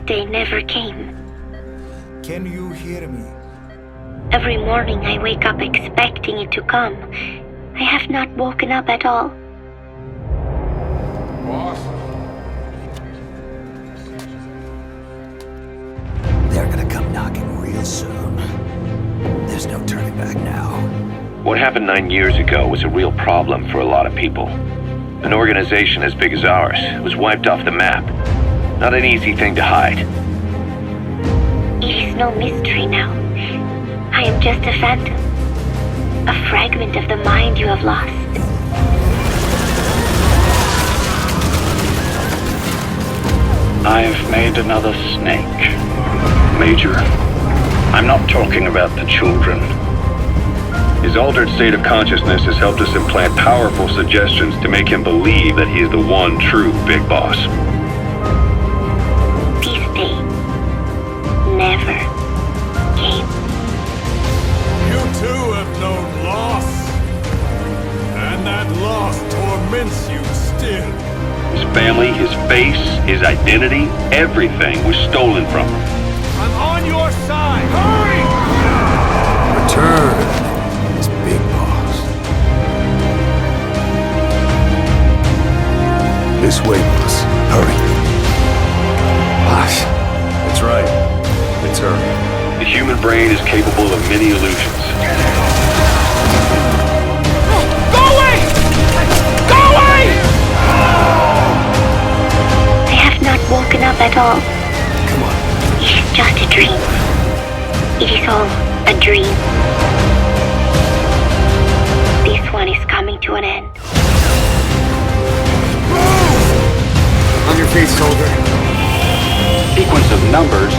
day never came. Can you hear me? Every morning I wake up expecting it to come. I have not woken up at all. Boss? They're gonna come knocking real soon. There's no turning back now. What happened 9 years ago was a real problem for a lot of people. An organization as big as ours was wiped off the map. Not an easy thing to hide. It is no mystery now. I am just a phantom. A fragment of the mind you have lost. I've made another snake. Major, I'm not talking about the children. His altered state of consciousness has helped us implant powerful suggestions to make him believe that he is the one true Big Boss. This day never came. You too have known loss. And that loss torments you still. His family, his face, his identity, everything was stolen from him. I'm on your side! Hurry! Return, this Big Boss. This way, boss. Hurry. Boss. That's right. It's her. The human brain is capable of many illusions. Go away! Go away! I have not woken up at all. Come on. It is just a dream. It is all a dream. This one is coming to an end. On your feet, soldier. Sequence of numbers.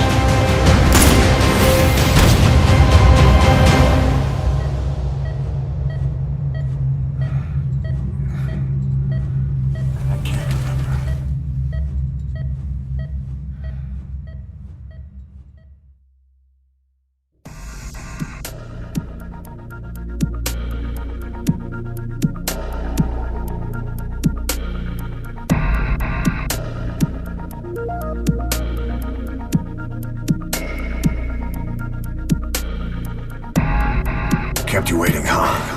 I can't remember. Kept you waiting, huh?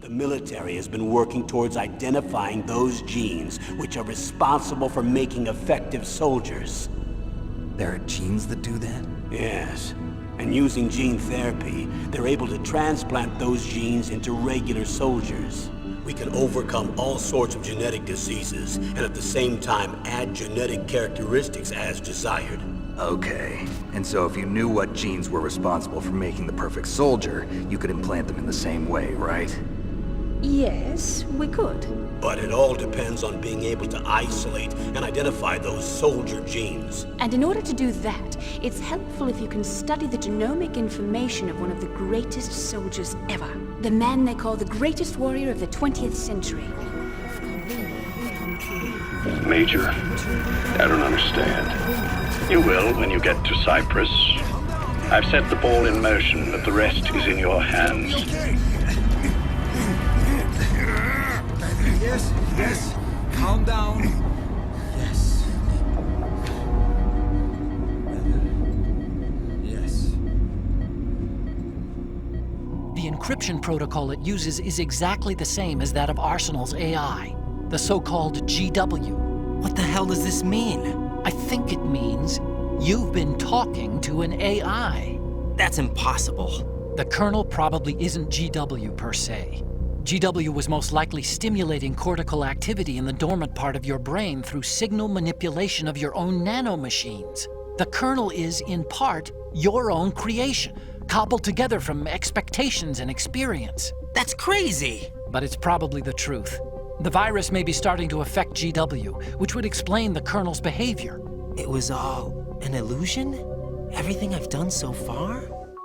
The military has been working towards identifying those genes which are responsible for making effective soldiers. There are genes that do that? Yes, and using gene therapy, they're able to transplant those genes into regular soldiers. We can overcome all sorts of genetic diseases and at the same time add genetic characteristics as desired. Okay. And so if you knew what genes were responsible for making the perfect soldier, you could implant them in the same way, right? Yes, we could. But it all depends on being able to isolate and identify those soldier genes. And in order to do that, it's helpful if you can study the genomic information of one of the greatest soldiers ever. The man they call the greatest warrior of the 20th century. Major, I don't understand. You will when you get to Cyprus. I've set the ball in motion, but the rest is in your hands. Yes, yes. Calm down. Yes. Yes. The encryption protocol it uses is exactly the same as that of Arsenal's AI, the so-called GW. What the hell does this mean? I think it means you've been talking to an AI. That's impossible. The kernel probably isn't GW per se. GW was most likely stimulating cortical activity in the dormant part of your brain through signal manipulation of your own nanomachines. The kernel is, in part, your own creation, cobbled together from expectations and experience. That's crazy! But it's probably the truth. The virus may be starting to affect GW, which would explain the kernel's behavior. It was all an illusion? Everything I've done so far?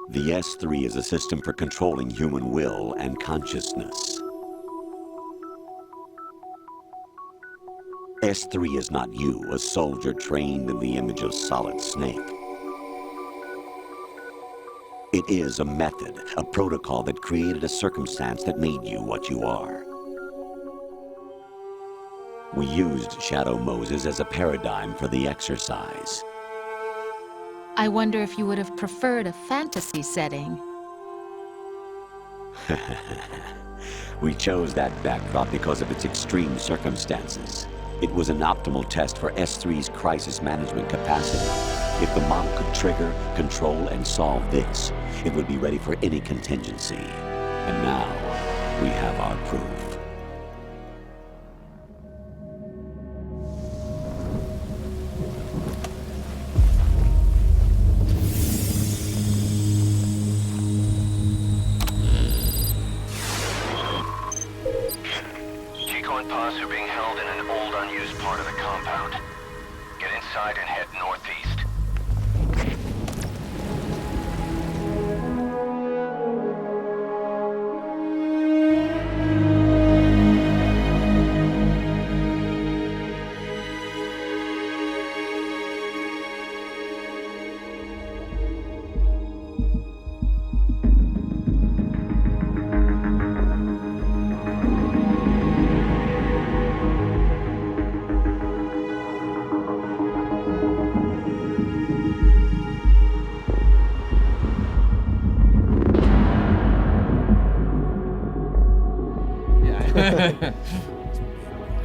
The S3 is a system for controlling human will and consciousness. S3 is not you, a soldier trained in the image of Solid Snake. It is a method, a protocol that created a circumstance that made you what you are. We used Shadow Moses as a paradigm for the exercise. I wonder if you would have preferred a fantasy setting. We chose that backdrop because of its extreme circumstances. It was an optimal test for S3's crisis management capacity. If the model could trigger, control, and solve this, it would be ready for any contingency. And now, we have our proof. Chico and Paz are being held in an old, unused part of the compound. Get inside and head northeast.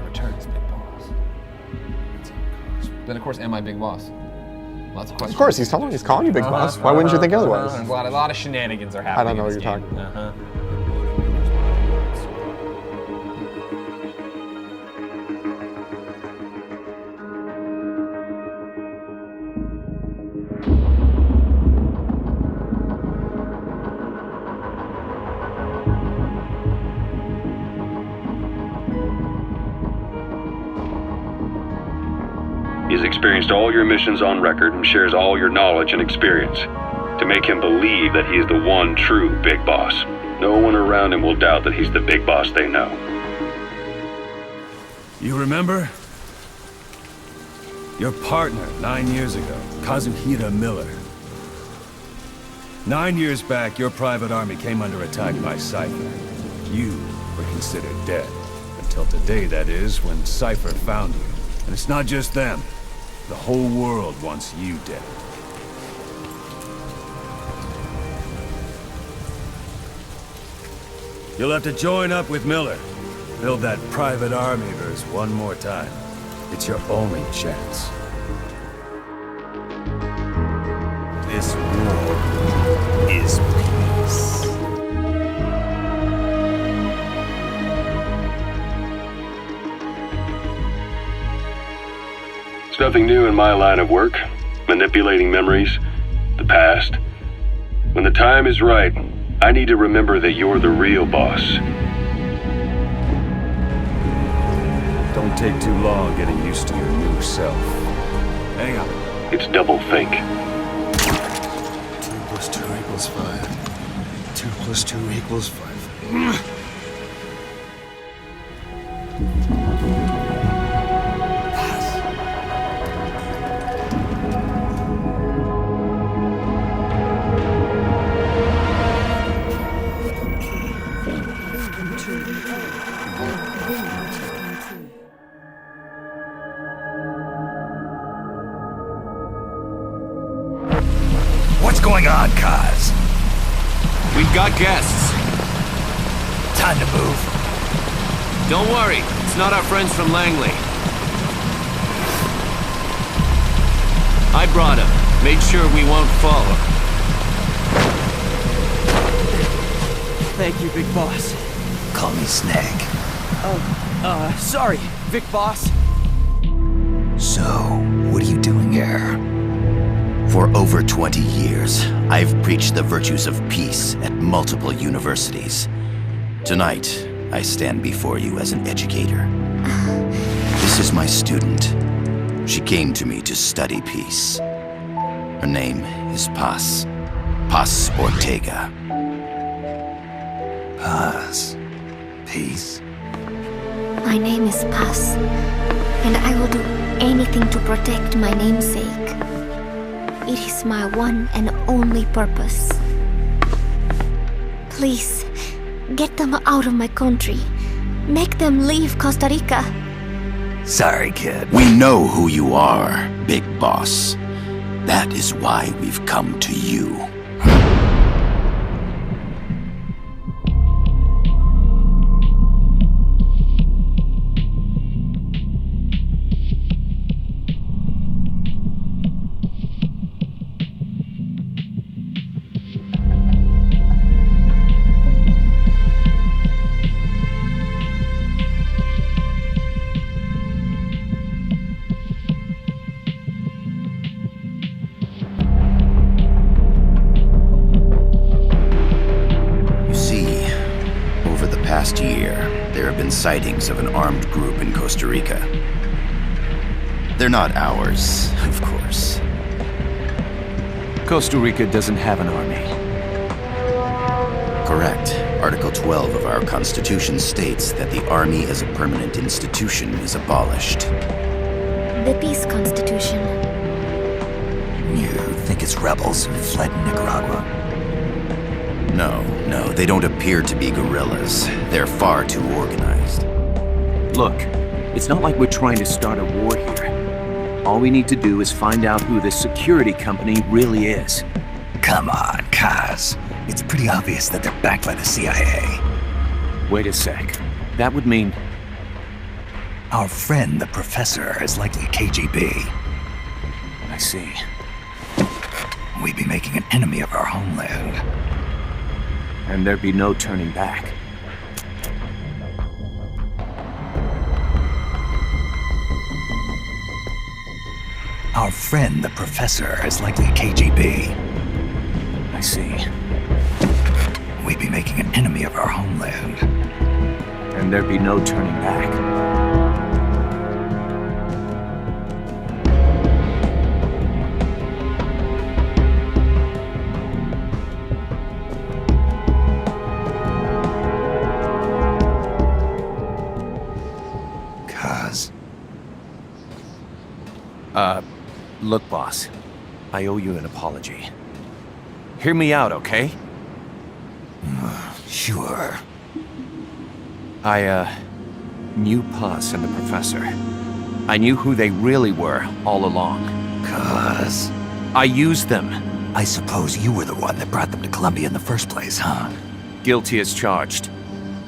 Returns, Big Boss. Then, of course, am I Big Boss? Lots of questions. Of course, he's calling you Big Boss. Why wouldn't you think otherwise? A lot of shenanigans are happening. I don't know in what this you're game. talking about. He's experienced all your missions on record and shares all your knowledge and experience to make him believe that he is the one true Big Boss. No one around him will doubt that he's the Big Boss they know. You remember? Your partner 9 years ago, Kazuhira Miller. 9 years back, your private army came under attack by Cypher. You were considered dead. Until today, that is, when Cypher found you. And it's not just them. The whole world wants you dead. You'll have to join up with Miller. Build that private army verse one more time. It's your only chance. This war is peace. It's nothing new in my line of work. Manipulating memories, the past. When the time is right, I need to remember that you're the real boss. Don't take too long getting used to your new self. Hang on. It's doublethink. 2 plus 2 equals 5. 2 plus 2 equals 5. What's going on, Kaz? We've got guests. Time to move. Don't worry, it's not our friends from Langley. I brought him. Made sure we won't follow. Thank you, Big Boss. Call me Snake. Sorry, Vic Boss. So, what are you doing here? For over 20 years, I've preached the virtues of peace at multiple universities. Tonight, I stand before you as an educator. This is my student. She came to me to study peace. Her name is Paz. Paz Ortega. Paz. Peace? My name is Paz, and I will do anything to protect my namesake. It is my one and only purpose. Please, get them out of my country. Make them leave Costa Rica. Sorry, kid. We know who you are, Big Boss. That is why we've come to you. Last year, there have been sightings of an armed group in Costa Rica. They're not ours, of course. Costa Rica doesn't have an army. Correct. Article 12 of our Constitution states that the Army as a permanent institution is abolished. The Peace Constitution. You think it's rebels who fled Nicaragua? No, they don't appear to be guerrillas. They're far too organized. Look, it's not like we're trying to start a war here. All we need to do is find out who this security company really is. Come on, Kaz. It's pretty obvious that they're backed by the CIA. Wait a sec. That would mean... Our friend, the Professor, is likely KGB. I see. We'd be making an enemy of our homeland. And there'd be no turning back. Our friend, the Professor, is likely KGB. I see. We'd be making an enemy of our homeland. And there'd be no turning back. Look, boss. I owe you an apology. Hear me out, okay? Sure. I knew Paz and the Professor. I knew who they really were all along. Cuz... I used them. I suppose you were the one that brought them to Colombia in the first place, huh? Guilty as charged.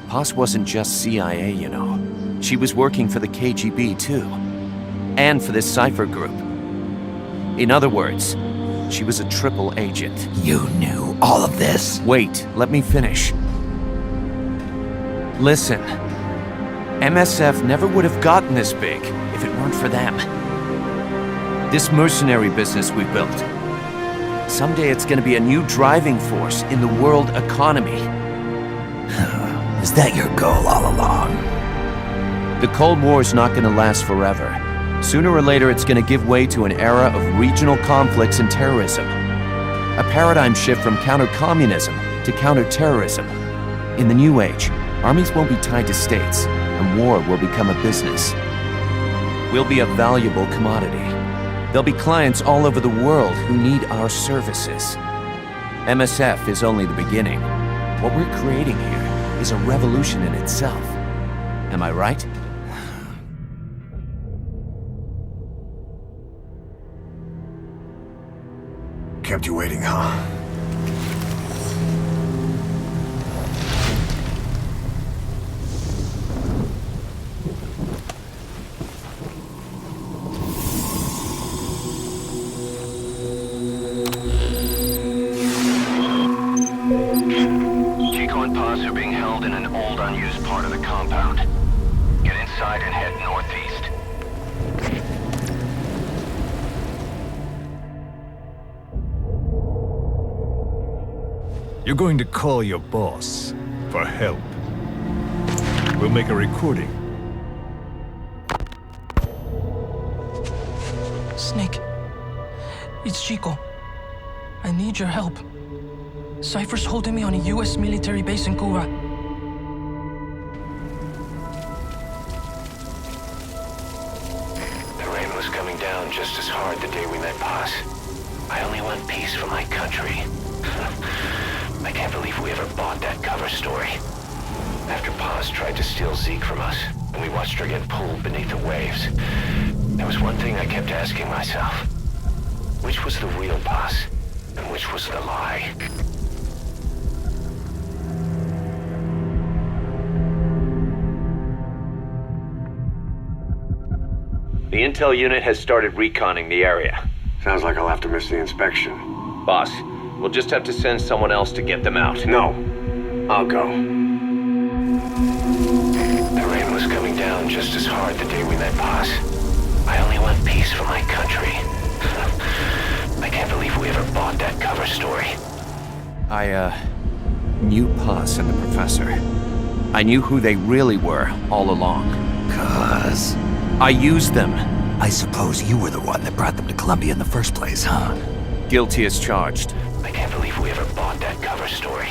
Paz wasn't just CIA, you know. She was working for the KGB, too. And for this cipher group. In other words, she was a triple agent. You knew all of this? Wait, let me finish. Listen, MSF never would have gotten this big if it weren't for them. This mercenary business we built. Someday it's gonna be a new driving force in the world economy. Is that your goal all along? The Cold War's not gonna last forever. Sooner or later, it's going to give way to an era of regional conflicts and terrorism. A paradigm shift from counter-communism to counter-terrorism. In the new age, armies won't be tied to states, and war will become a business. We'll be a valuable commodity. There'll be clients all over the world who need our services. MSF is only the beginning. What we're creating here is a revolution in itself. Am I right? Kept you waiting, huh? Chico and Paz are being held in an old, unused part of the compound. Get inside and head northeast. You're going to call your boss for help. We'll make a recording. Snake. It's Chico. I need your help. Cypher's holding me on a US military base in Cuba. The rain was coming down just as hard the day we met Paz. I only want peace for my country. I can't believe we ever bought that cover story. After Paz tried to steal Zeke from us, and we watched her get pulled beneath the waves, there was one thing I kept asking myself. Which was the real Paz, and which was the lie? The intel unit has started reconning the area. Sounds like I'll have to miss the inspection. Boss, we'll just have to send someone else to get them out. No. I'll go. The rain was coming down just as hard the day we met Paz. I only want peace for my country. I can't believe we ever bought that cover story. I knew Paz and the Professor. I knew who they really were all along. 'Cause... I used them. I suppose you were the one that brought them to Columbia in the first place, huh? Guilty as charged. I can't believe we ever bought that cover story.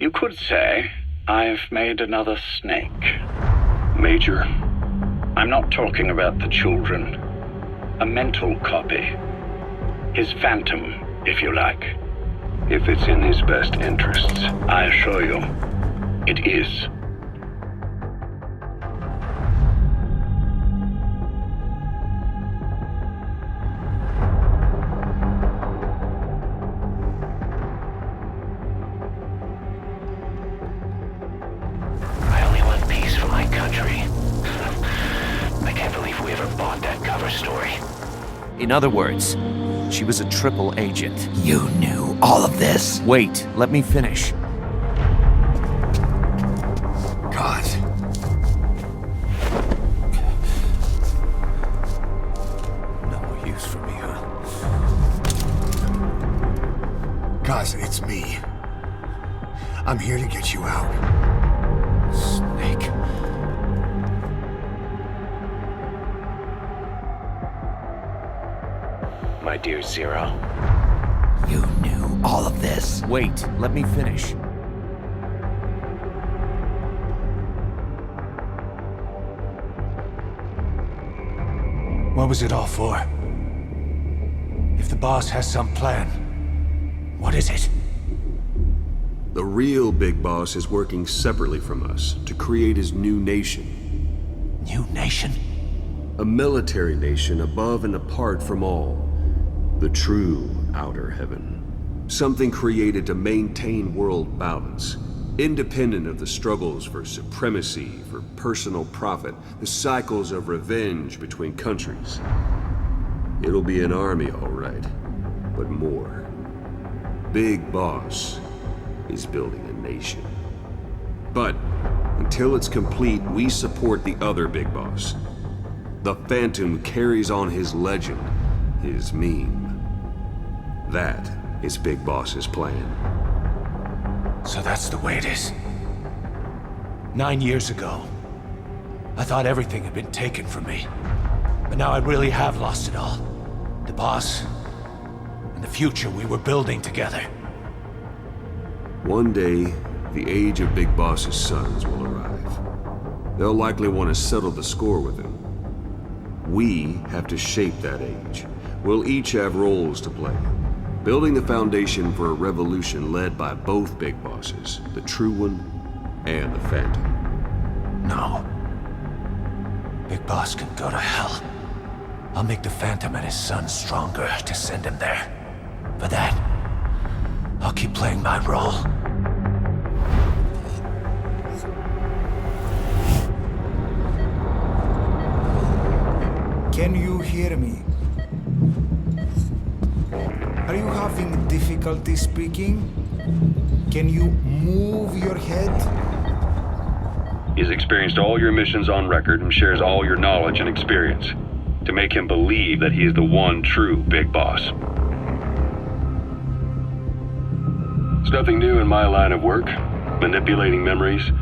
You could say I've made another snake. Major? I'm not talking about the children. A mental copy. His phantom, if you like. If it's in his best interests. I assure you, it is. In other words, she was a triple agent. You knew all of this? Wait, let me finish. God. No more use for me, huh? Guys, it's me. I'm here to get you out. Snake. My dear Zero. You knew all of this? Wait, let me finish. What was it all for? If the boss has some plan, what is it? The real Big Boss is working separately from us to create his new nation. New nation? A military nation above and apart from all. The true outer heaven. Something created to maintain world balance, independent of the struggles for supremacy, for personal profit, the cycles of revenge between countries. It'll be an army, all right, but more. Big Boss is building a nation. But until it's complete, we support the other Big Boss. The Phantom carries on his legend, his meme. That is Big Boss's plan. So that's the way it is. 9 years ago, I thought everything had been taken from me. But now I really have lost it all. The boss, and the future we were building together. One day, the age of Big Boss's sons will arrive. They'll likely want to settle the score with him. We have to shape that age. We'll each have roles to play, building the foundation for a revolution led by both Big Bosses, the True One and the Phantom. No. Big Boss can go to hell. I'll make the Phantom and his son stronger to send him there. For that, I'll keep playing my role. Can you hear me? Are you having difficulty speaking? Can you move your head? He's experienced all your missions on record and shares all your knowledge and experience to make him believe that he is the one true Big Boss. It's nothing new in my line of work, manipulating memories.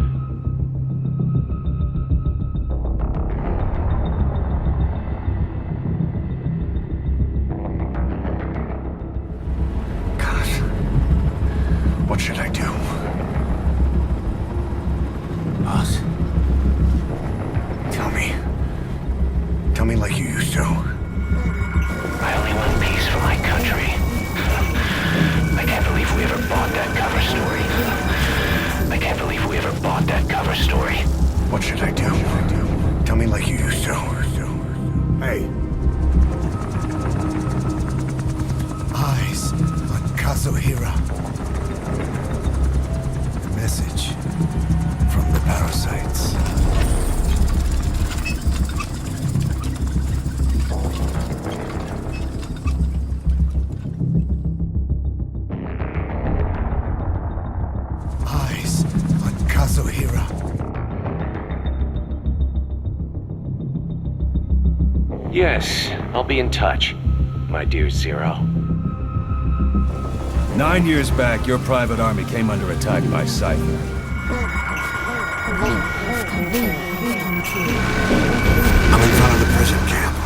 What should I do? Boss? Tell me. Tell me like you used to. I only want peace for my country. I can't believe we ever bought that cover story. I can't believe we ever bought that cover story. What should I do? Tell me like you used to. Hey. Eyes on Kazuhira. Message from the parasites. Eyes on Kazuhira. Yes, I'll be in touch, my dear Zero. 9 years back, your private army came under attack by Cypher. I'm in front of the prison camp.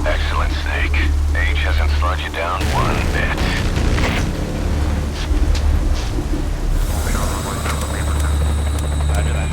Excellent, Snake. Age hasn't slowed you down one bit. Roger that.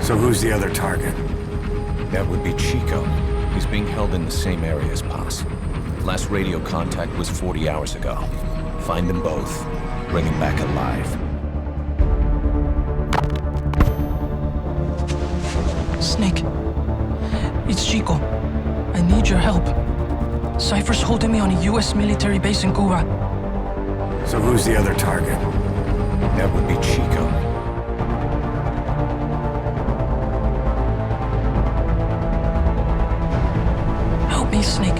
So who's the other target? That would be Chico. He's being held in the same area as Paz. Last radio contact was 40 hours ago. Find them both. Bring him back alive. Snake. It's Chico. I need your help. Cypher's holding me on a US military base in Cuba. So who's the other target? That would be Chico. Help me, Snake.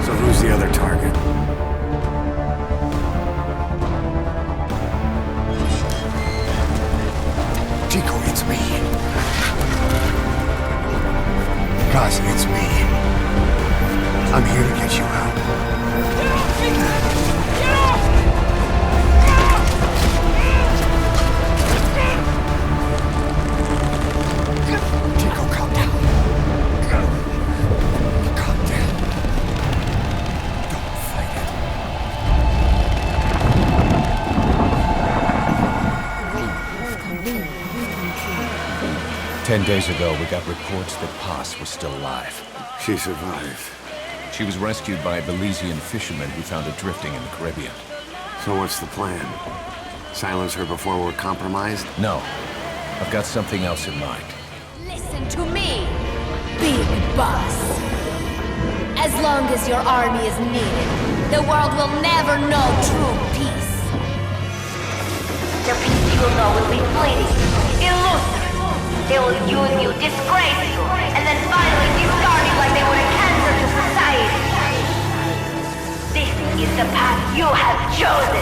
So who's the other target? Chico, it's me. Guys, it's me. I'm here to get you out. Get off me! Get off! Chico, calm down. Calm down. Don't fight it. 10 days ago, we got reports that Paz was still alive. She survived. She was rescued by a Belizean fisherman who found her drifting in the Caribbean. So what's the plan? Silence her before we're compromised? No. I've got something else in mind. Listen to me, Big Boss. As long as your army is needed, the world will never know true peace. The peace you know will be fleeting, illusory. They will use you, disgrace you, and then finally discard you like they were a cancer to society. This is the path you have chosen.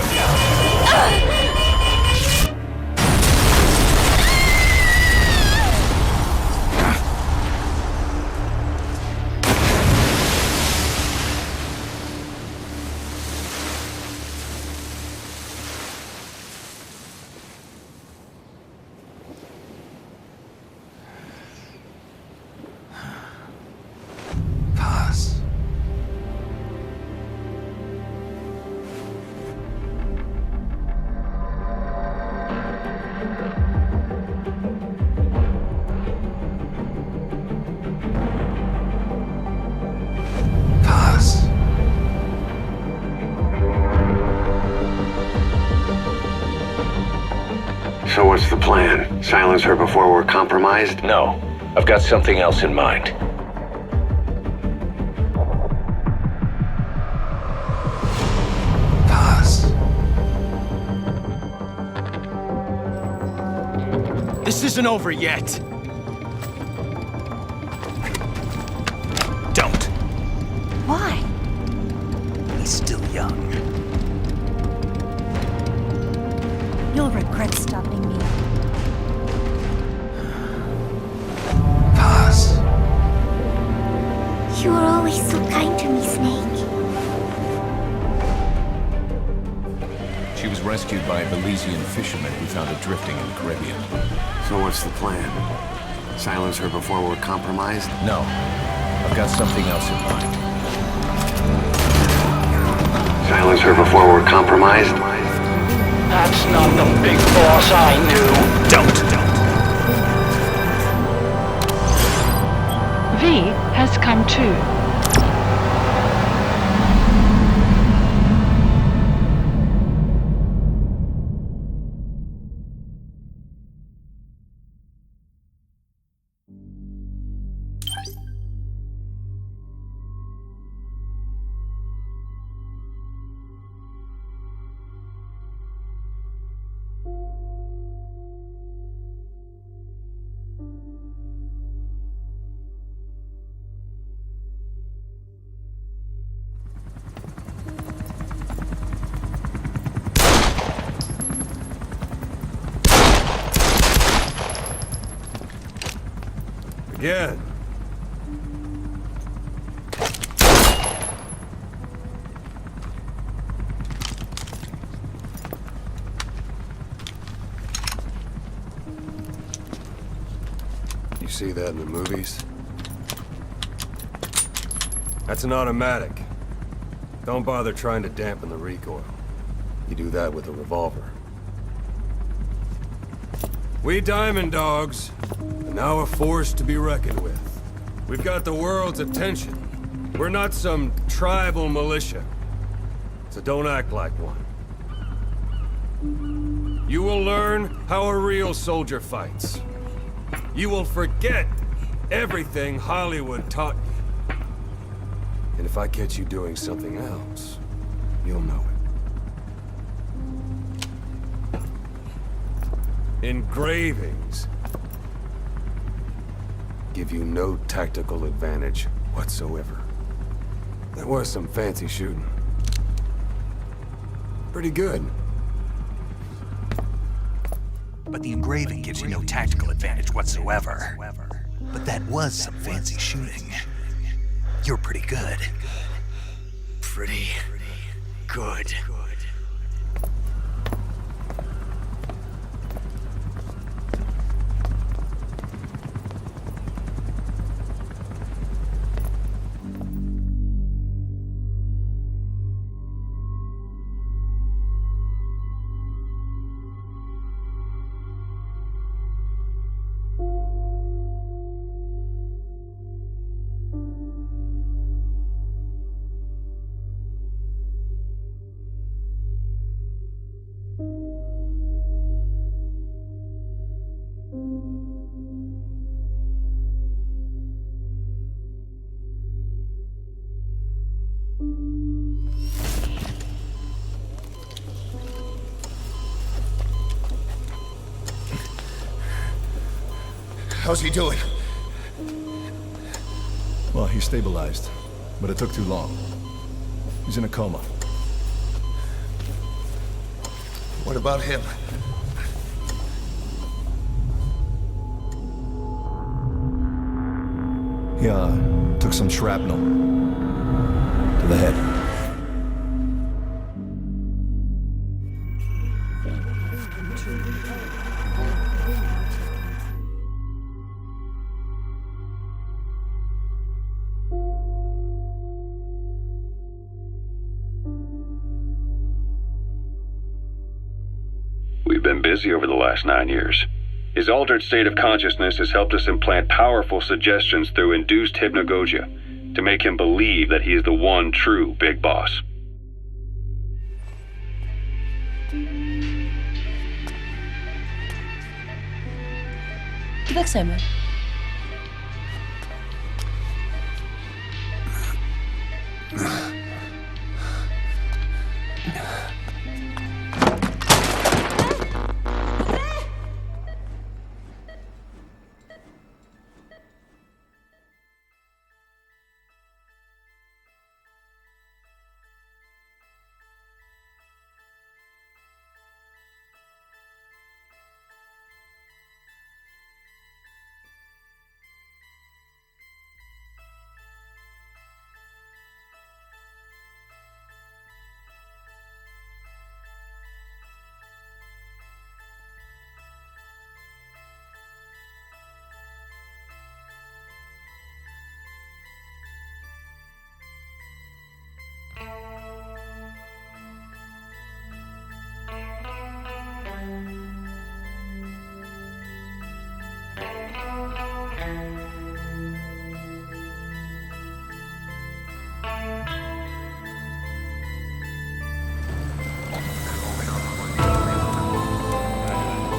So what's the plan? Silence her before we're compromised? No. I've got something else in mind. This isn't over yet. Don't. Why? He's still young. You'll regret stopping me. You were always so kind to me, Snake. She was rescued by a Belizean fisherman who found her drifting in the Caribbean. So what's the plan? Silence her before we're compromised? No. I've got something else in mind. Silence her before we're compromised? That's not the big boss I knew. Don't. V has come too. Again. You see that in the movies? That's an automatic. Don't bother trying to dampen the recoil. You do that with a revolver. We Diamond Dogs are now a force to be reckoned with. We've got the world's attention. We're not some tribal militia. So don't act like one. You will learn how a real soldier fights. You will forget everything Hollywood taught you. And if I catch you doing something else, you'll know it. Engravings give you no tactical advantage whatsoever. That was some fancy shooting. Pretty good. But the engraving gives you no tactical advantage whatsoever. But that was some fancy shooting. You're pretty good. Pretty good. How's he doing? Well, he stabilized, but it took too long. He's in a coma. What about him? He, took some shrapnel. To the head. We've been busy over the last 9 years. His altered state of consciousness has helped us implant powerful suggestions through induced hypnagogia to make him believe that he is the one true Big Boss. Tu tak chcemy.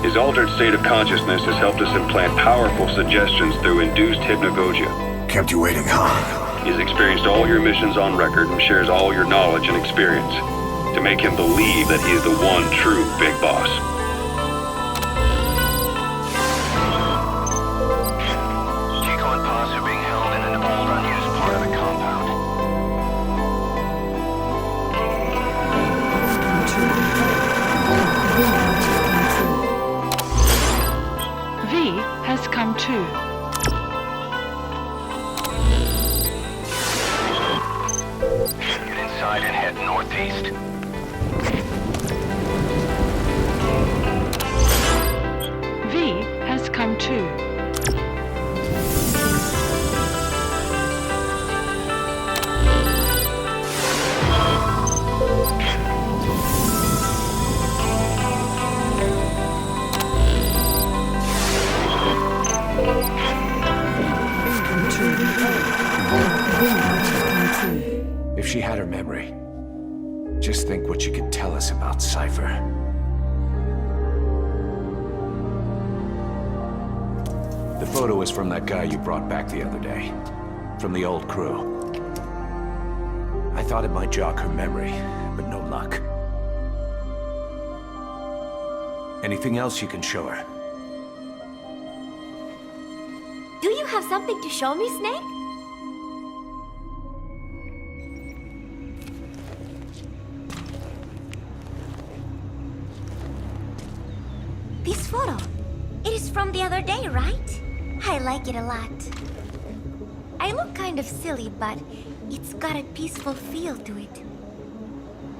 His altered state of consciousness has helped us implant powerful suggestions through induced hypnagogia. Kept you waiting, huh? He's experienced all your missions on record and shares all your knowledge and experience to make him believe that he is the one true Big Boss. Chico and Paz are being held in an old unused part of the compound. V has come too. Get inside and head northeast. V has come too. If she had her memory, just think what she could tell us about Cypher. The photo is from that guy you brought back the other day. From the old crew. I thought it might jog her memory, but no luck. Anything else you can show her? Do you have something to show me, Snake? This photo. It is from the other day, right? I like it a lot. I look kind of silly, but it's got a peaceful feel to it.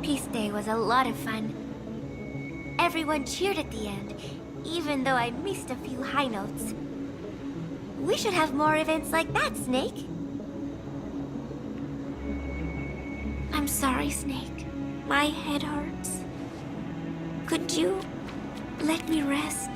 Peace Day was a lot of fun. Everyone cheered at the end, even though I missed a few high notes. We should have more events like that, Snake. I'm sorry, Snake. My head hurts. Could you let me rest?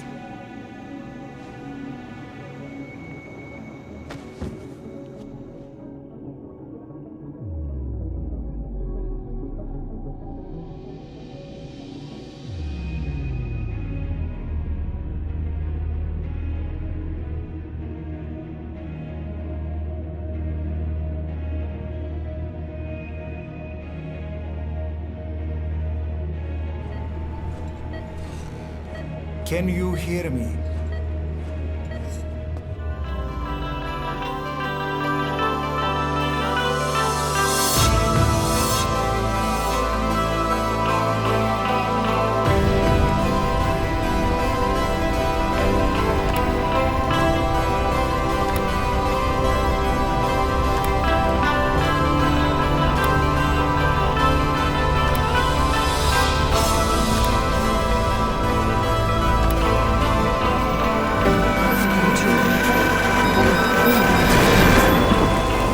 Can you hear me?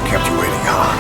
Kept you waiting, huh?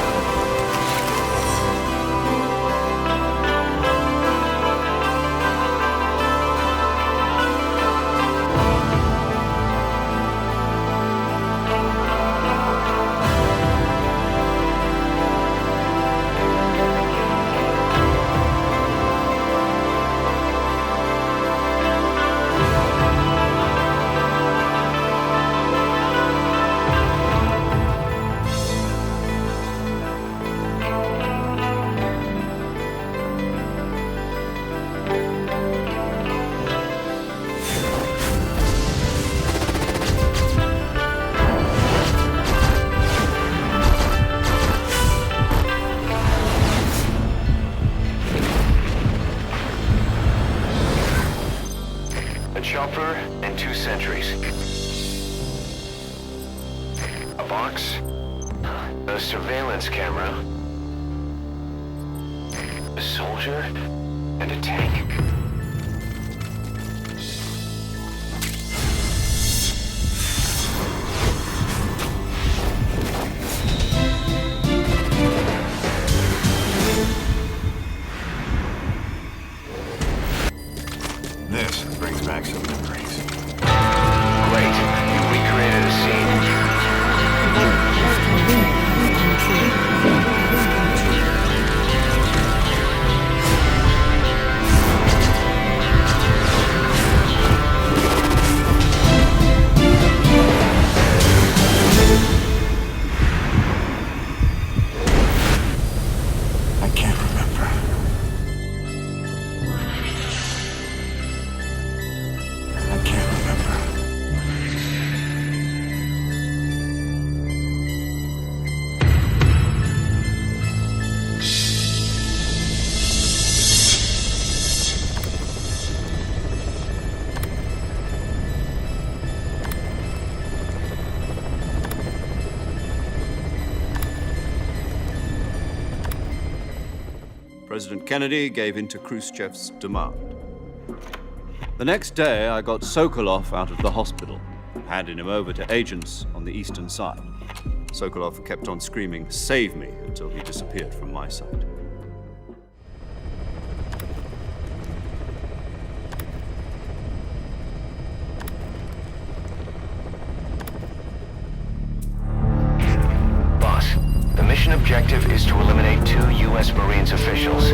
A chopper and 2 sentries. A box. A surveillance camera. A soldier. And a tank. This brings back some memories. Great. You recreated a scene. I can't remember. I can't remember. President Kennedy gave in to Khrushchev's demand. The next day, I got Sokolov out of the hospital, handed him over to agents on the eastern side. Sokolov kept on screaming, "Save me," until he disappeared from my sight. Boss, the mission objective is to eliminate 2 U.S. Marines officials.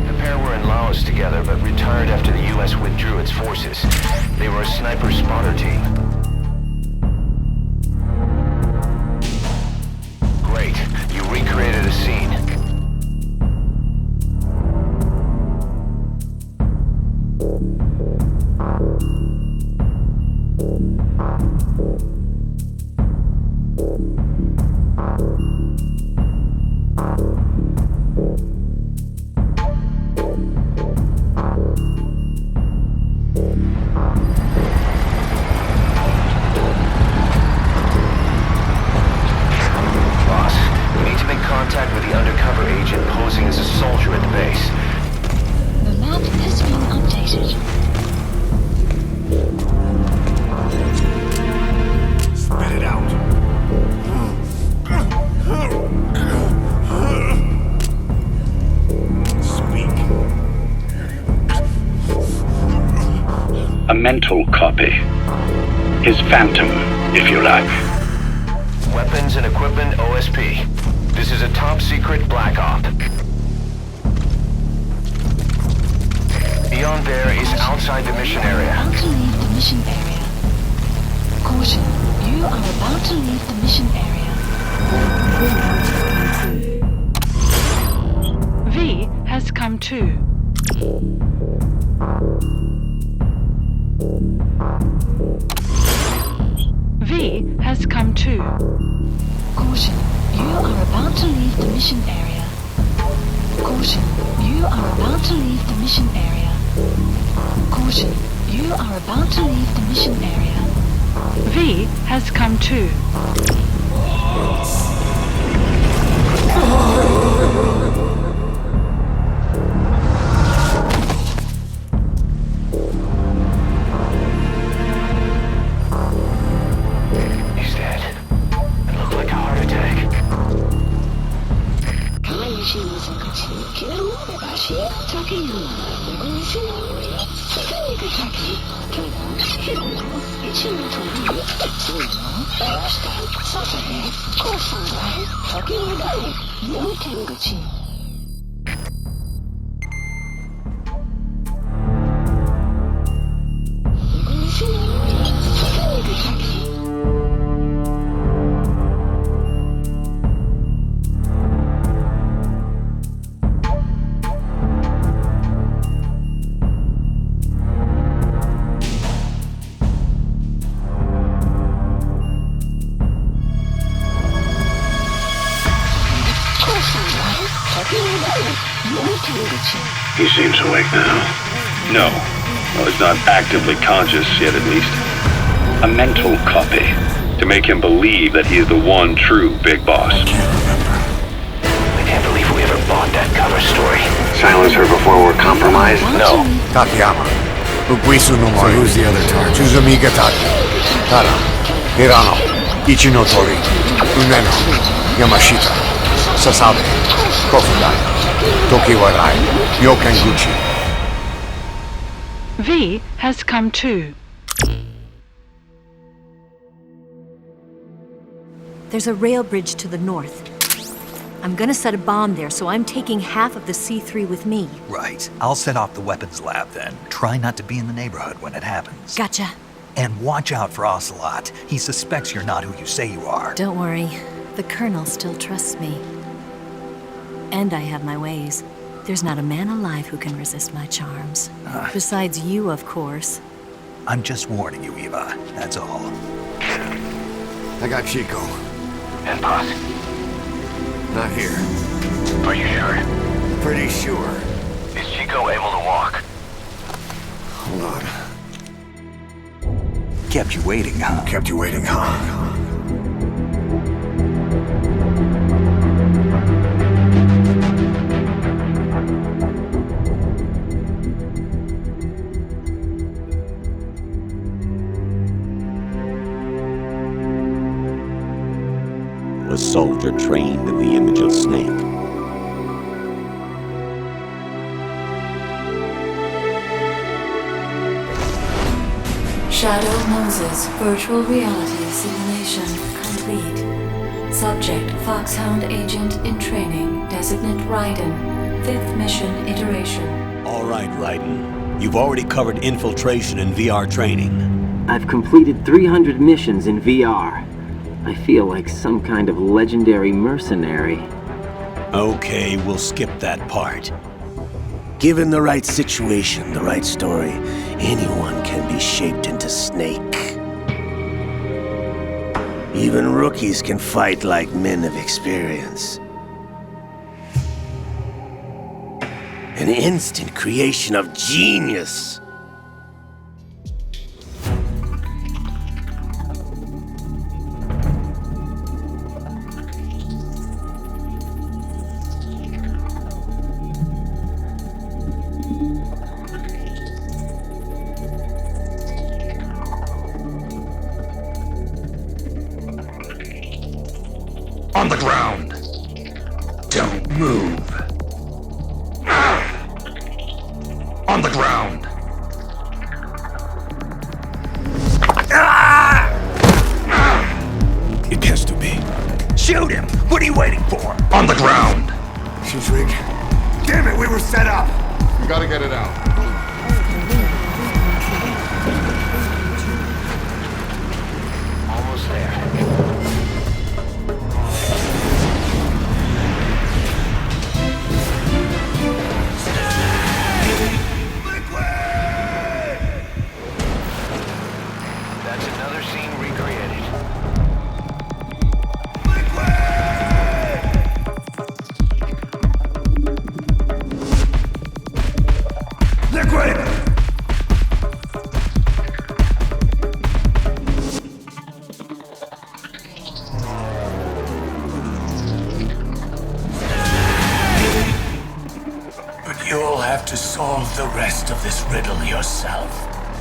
The pair were in Laos together, but retired after the U.S. withdrew its forces. They were a sniper spotter team. Great. You recreated a scene. Boss, we need to make contact with the undercover agent posing as a soldier at the base. The map has been updated. Spit it out. Speak. A mental copy. His phantom, if you like. Weapons and equipment OSP. This is a top secret black op. Beyond there is outside the mission area. About to leave the mission area. Caution, you are about to leave the mission area. V has come too. V has come to. Caution, you are about to leave the mission area. Caution, you are about to leave the mission area. Caution, you are about to leave the mission area. V has come to. He's dead. It looked like a heart attack. He seems awake now. No. Well, he's not actively conscious yet, at least. A mental copy. To make him believe that he is the one true Big Boss. I can't believe we ever bought that cover story. Silence her before we're compromised? No. Takayama. Uguisu no Mori. So who's the other target? Tsuzumi Gataki. Tara. Hirano. Ichinotori. Uneno. Yamashita. Sasabe. Kofudai. Tokiwarai. Yokenguchi. V has come to. There's a rail bridge to the north. I'm gonna set a bomb there, so I'm taking half of the C3 with me. Right. I'll set off the weapons lab then. Try not to be in the neighborhood when it happens. Gotcha. And watch out for Ocelot. He suspects you're not who you say you are. Don't worry. The Colonel still trusts me. And I have my ways. There's not a man alive who can resist my charms. Besides you, of course. I'm just warning you, Eva. That's all. I got Chico. And Boss? Not here. Are you sure? Pretty sure. Is Chico able to walk? Hold on. Kept you waiting, huh? Kept you waiting, huh? A soldier trained in the image of Snake. Shadow Moses virtual reality simulation complete. Subject Foxhound agent in training. Designate Raiden. 5th mission iteration. All right, Raiden. You've already covered infiltration and VR training. I've completed 300 missions in VR. I feel like some kind of legendary mercenary. Okay, we'll skip that part. Given the right situation, the right story, anyone can be shaped into Snake. Even rookies can fight like men of experience. An instant creation of genius. On the ground. Don't move. On the ground. It has to be. Shoot him! What are you waiting for? On the ground. She's weak. Damn it, we were set up. We gotta get it out. Almost there. to solve the rest of this riddle yourself.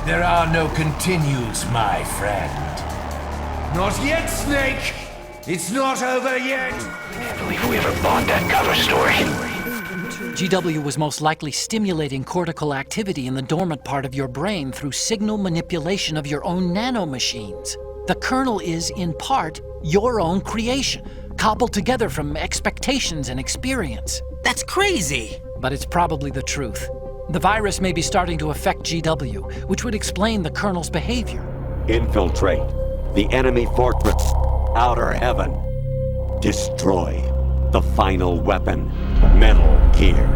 There are no continues, my friend. Not yet, Snake! It's not over yet! I can't believe we ever bought that cover story. GW was most likely stimulating cortical activity in the dormant part of your brain through signal manipulation of your own nanomachines. The kernel is, in part, your own creation, cobbled together from expectations and experience. That's crazy! But it's probably the truth. The virus may be starting to affect GW, which would explain the kernel's behavior. Infiltrate the enemy fortress, Outer Heaven. Destroy the final weapon, Metal Gear.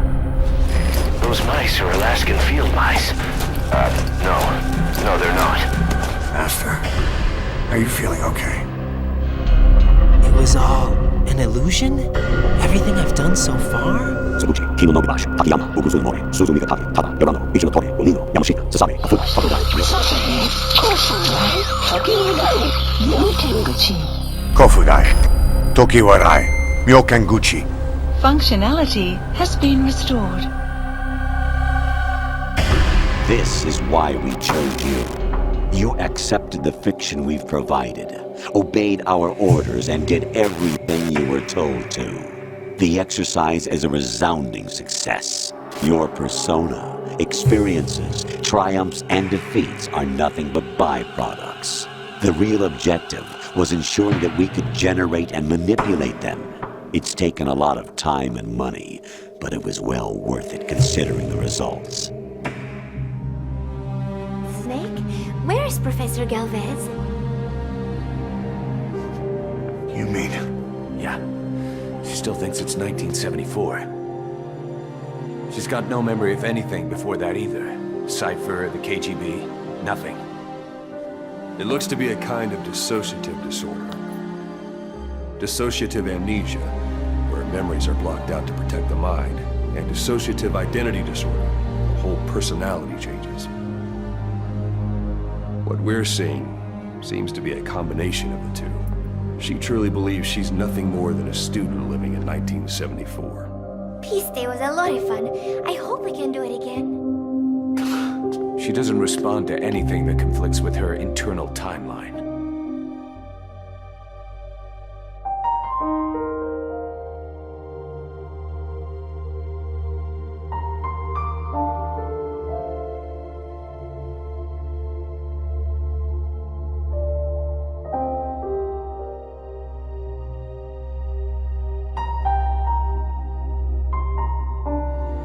Those mice are Alaskan field mice. No, they're not. Master, are you feeling okay? It was all an illusion? Everything I've done so far? Kofudai, Tokiwarai, Myokenguchi. Functionality has been restored. This is why we chose you. You accepted the fiction we've provided, obeyed our orders, and did everything you were told to. The exercise is a resounding success. Your persona, experiences, triumphs, and defeats are nothing but byproducts. The real objective was ensuring that we could generate and manipulate them. It's taken a lot of time and money, but it was well worth it considering the results. Snake, where is Professor Galvez? You mean? Yeah. She still thinks it's 1974. She's got no memory of anything before that either. Cypher, the KGB, nothing. It looks to be a kind of dissociative disorder. Dissociative amnesia, where memories are blocked out to protect the mind, and dissociative identity disorder, the whole personality changes. What we're seeing seems to be a combination of the two. She truly believes she's nothing more than a student living in 1974. Peace Day was a lot of fun. I hope we can do it again. She doesn't respond to anything that conflicts with her internal timeline.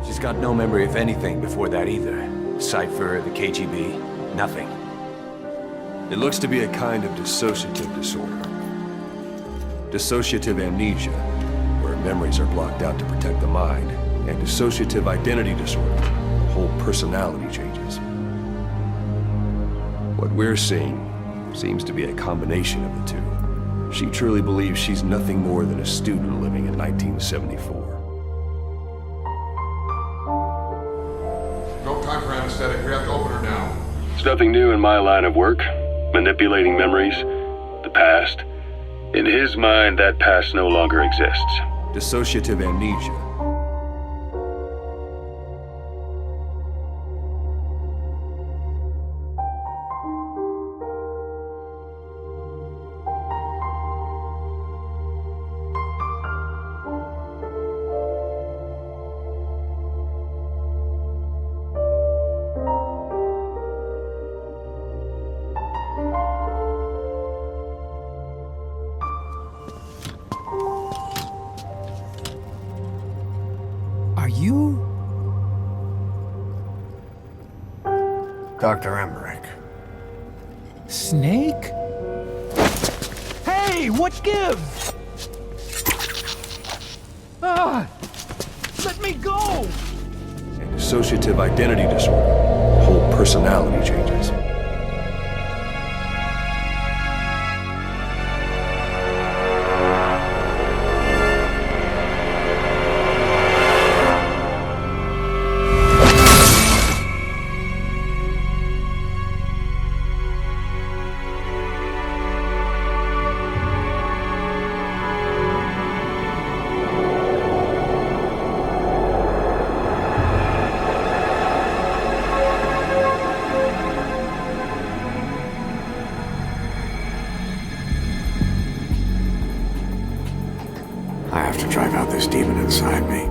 She's got no memory of anything before that either. Cypher, the KGB, nothing. It looks to be a kind of dissociative disorder. Dissociative amnesia, where memories are blocked out to protect the mind, and dissociative identity disorder, the whole personality changes. What we're seeing seems to be a combination of the two. She truly believes she's nothing more than a student living in 1974. No time for anesthetic. We have to open her now. It's nothing new in my line of work. Manipulating memories, the past. In his mind, that past no longer exists. Dissociative amnesia. Are you? Dr. Emmerich. Snake? Hey, what gives? Ah! Let me go! And dissociative identity disorder, the whole personality changes. I have to drive out this demon inside me.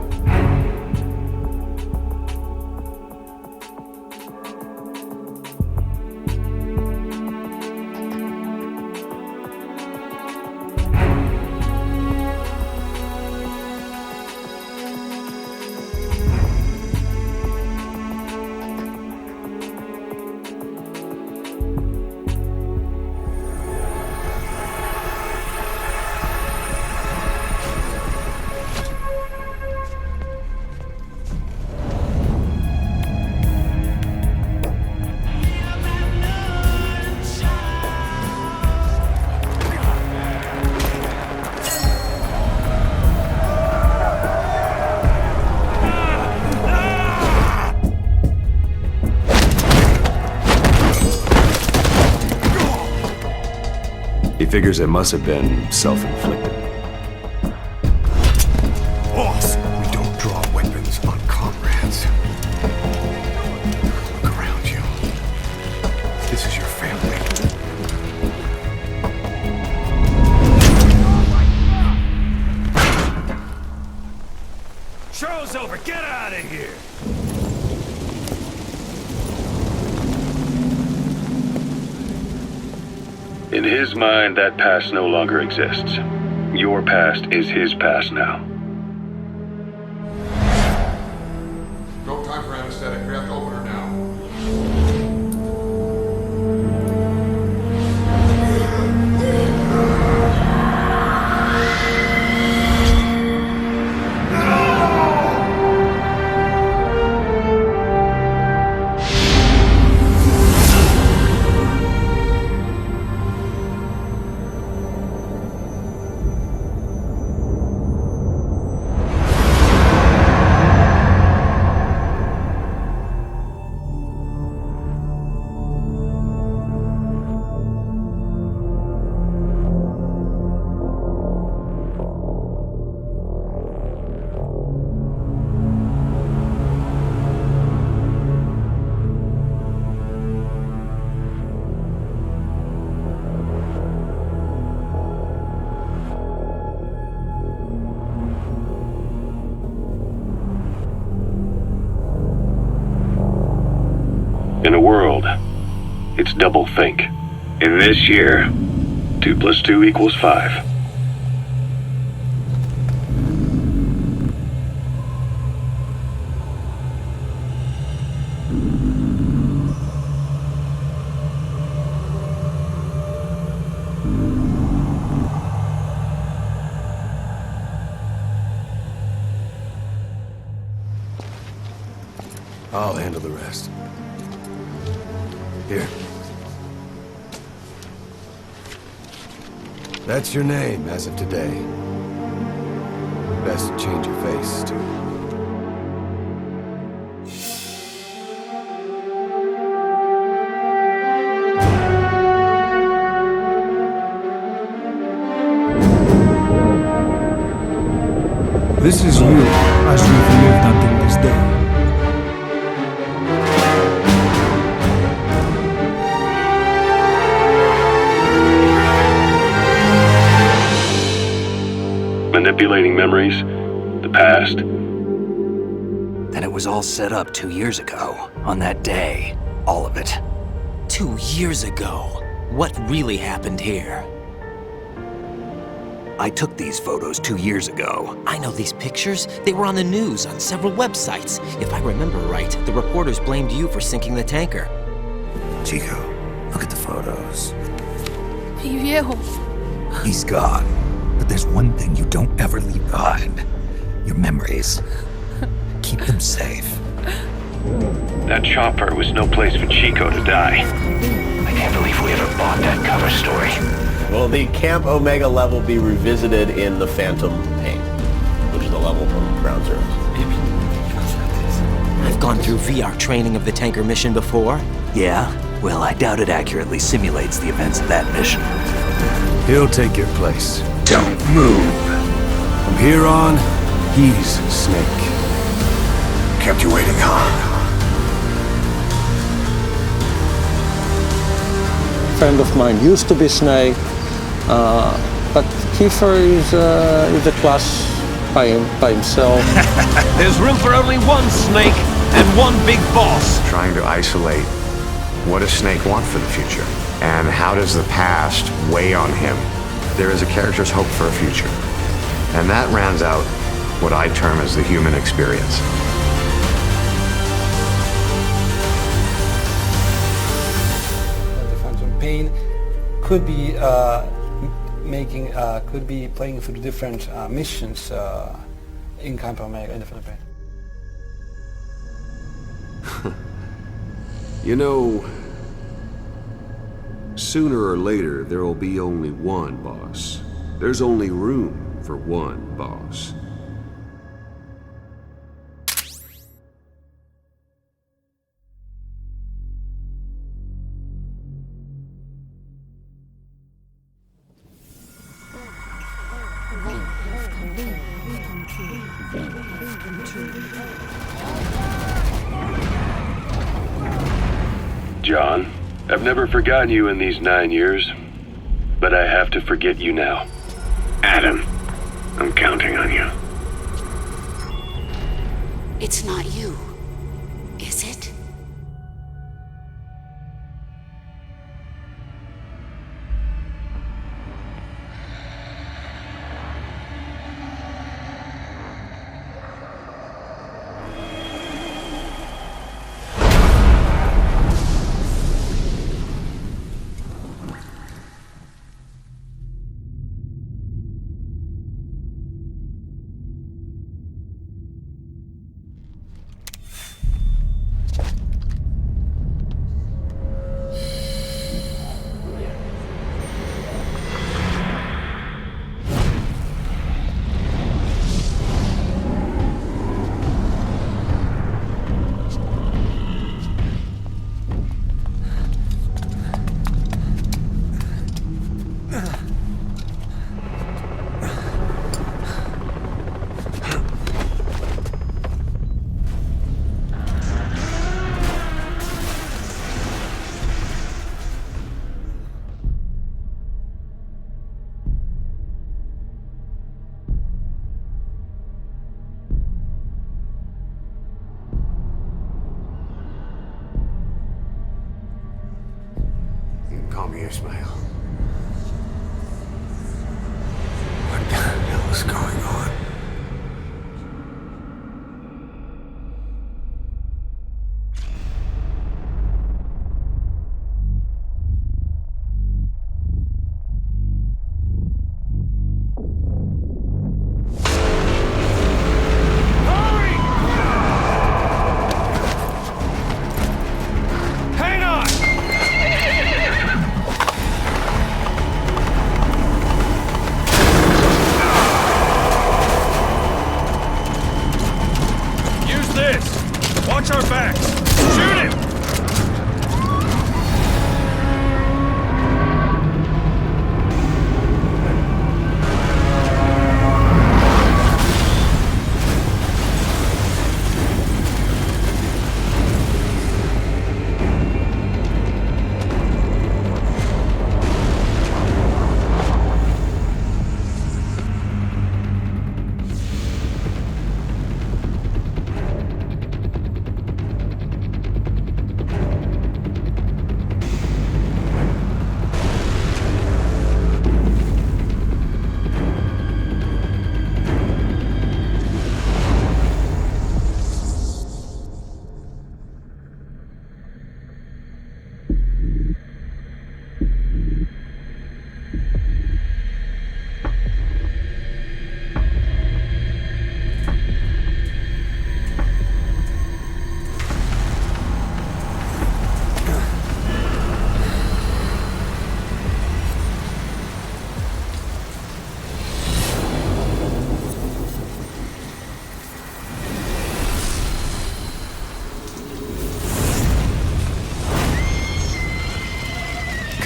He figures it must have been self-inflicted. Boss, we don't draw weapons on comrades. Look around you. This is your family. Show's over! Get out of here! In his mind, that past no longer exists. Your past is his past now. No time for anesthetic. We have to open her now. In a world, it's double think. In this year, 2 + 2 = 5. I'll handle the rest. Here. That's your name as of today. Best to change your face, too. This is you, as you've lived until this day. Manipulating memories, the past. Then it was all set up 2 years ago, on that day. All of it. 2 years ago? What really happened here? I took these photos 2 years ago. I know these pictures. They were on the news, on several websites. If I remember right, the reporters blamed you for sinking the tanker. Chico, look at the photos. Mi viejo. He's gone. But there's one thing you don't ever leave behind. Your memories. Keep them safe. That chopper was no place for Chico to die. I can't believe we ever bought that cover story. Will the Camp Omega level be revisited in the Phantom Pain, which is the level from Ground Zero? I've gone through VR training of the tanker mission before. Yeah? Well, I doubt it accurately simulates the events of that mission. He'll take your place. Don't move. From here on, he's Snake. Kept you waiting, huh? A friend of mine used to be Snake, but Kiefer is a class by himself. There's room for only one Snake and one big boss. Trying to isolate what does Snake want for the future? And how does the past weigh on him? There is a character's hope for a future. And that rounds out what I term as the human experience. The Phantom Pain could be could be playing through different missions in Camp Omega in the Philippines. You know, sooner or later there will be only one boss. There's only room for one boss. John, I've never forgotten you in these 9 years, but I have to forget you now. Adam, I'm counting on you. It's not you, is it? Call me Ismail. What the hell is going on? Watch our backs! Shoot him!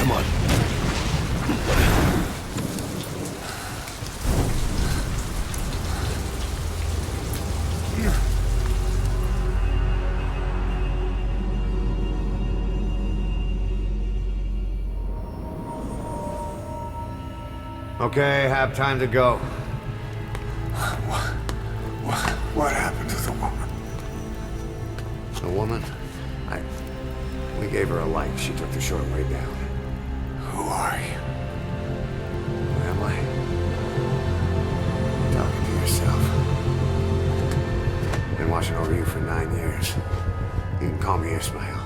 Come on. Okay, have time to go. What happened to the woman? The woman? We gave her a light. She took the short way down. Who are you? Who am I? You're talking to yourself. Been watching over you for 9 years. You can call me Ismail.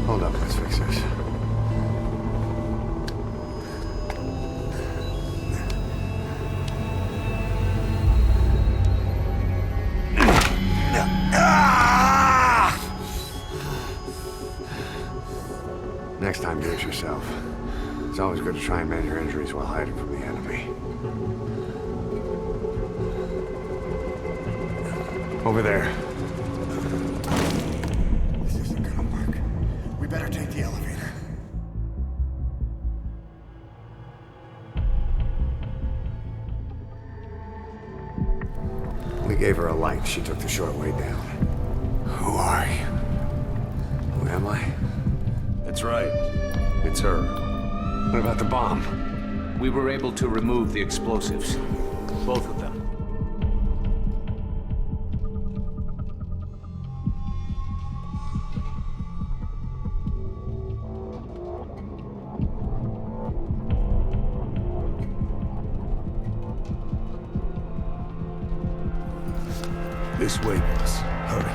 Hold up, let's fix this. Next time, do it yourself. It's always good to try and mend your injuries while hiding from the enemy. Over there. This isn't gonna work. We better take the elevator. We gave her a light. She took the short way down. Who are you? Who am I? That's right. It's her. What about the bomb? We were able to remove the explosives. Both of them. This way, boss. Hurry.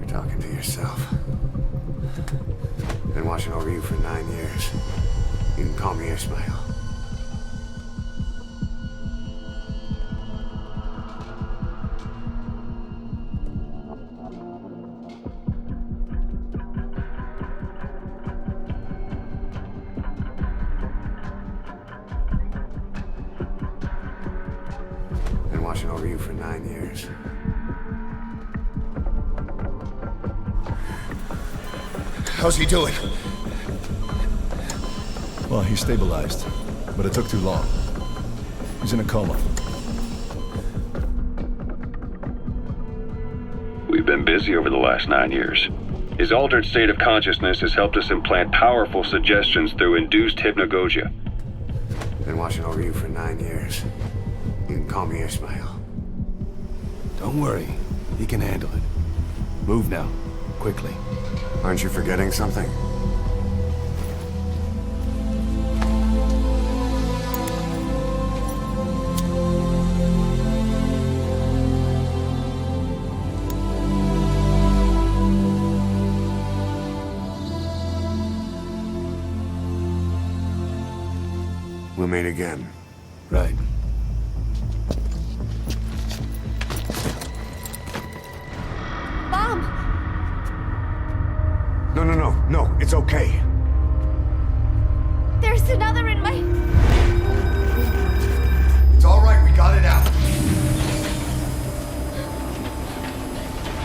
Talking to yourself. Been watching over you for 9 years. You can call me Ismail. Been watching over you for 9 years. How's he doing? Well, he's stabilized, but it took too long. He's in a coma. We've been busy over the last 9 years. His altered state of consciousness has helped us implant powerful suggestions through induced hypnagogia. Been watching over you for 9 years. You can call me Ismail. Don't worry. He can handle it. Move now. Quickly. Aren't you forgetting something? We'll meet again. Right. Mom! No, it's okay. There's another in my... It's all right, we got it out.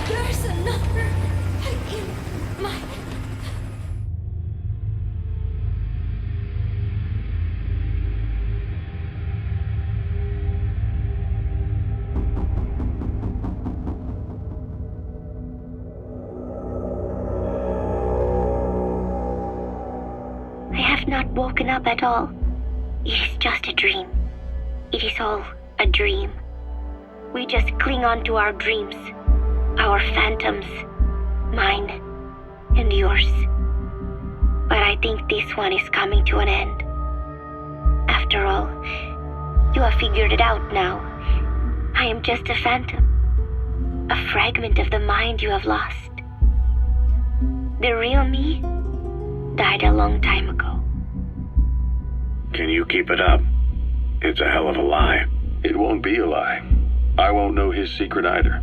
There's another in my... Not woken up at all. It is just a dream. It is all a dream. We just cling on to our dreams, our phantoms, mine and yours. But I think this one is coming to an end. After all, you have figured it out now. I am just a phantom, a fragment of the mind you have lost. The real me died a long time ago. Can you keep it up? It's a hell of a lie. It won't be a lie. I won't know his secret either.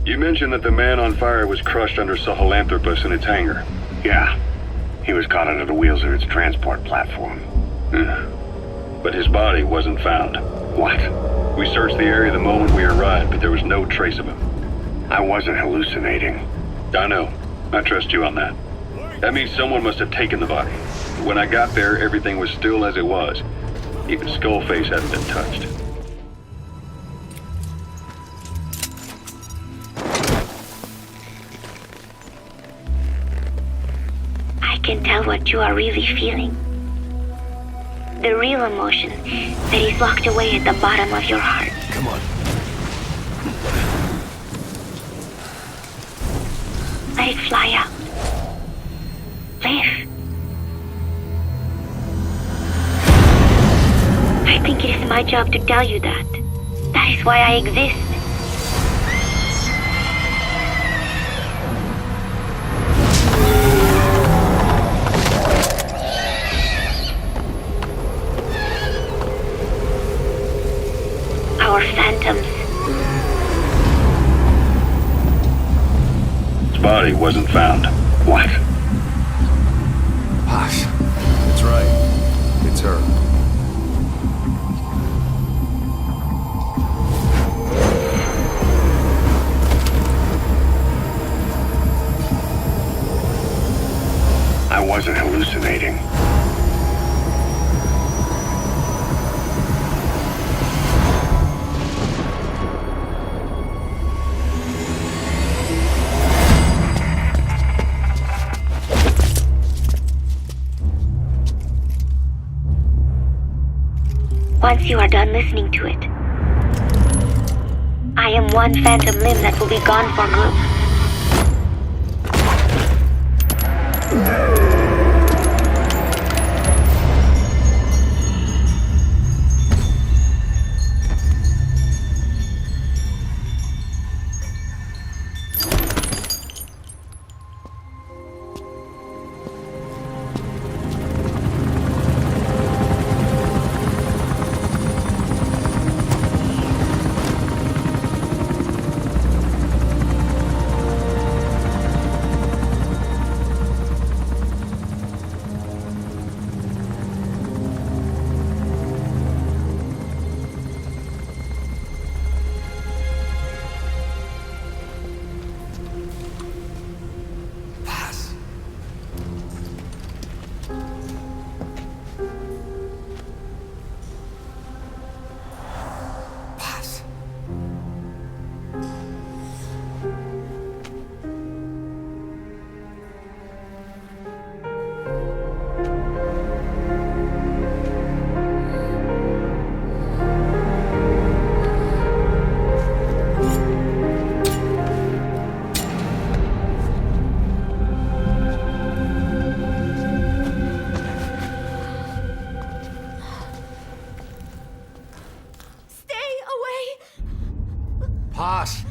You mentioned that the man on fire was crushed under Sahelanthropus in its hangar. Yeah. He was caught under the wheels of its transport platform. But his body wasn't found. What? We searched the area the moment we arrived, but there was no trace of him. I wasn't hallucinating. I know. I trust you on that. That means someone must have taken the body. When I got there, everything was still as it was. Even Skullface hadn't been touched. I can tell what you are really feeling. The real emotion that is locked away at the bottom of your heart. Come on. Let it fly out. Live. I think it is my job to tell you that. That is why I exist. Our phantoms. His body wasn't found. What? Hush. That's right. It's her. I wasn't hallucinating. Once you are done listening to it, I am one phantom limb that will be gone for good. Paz!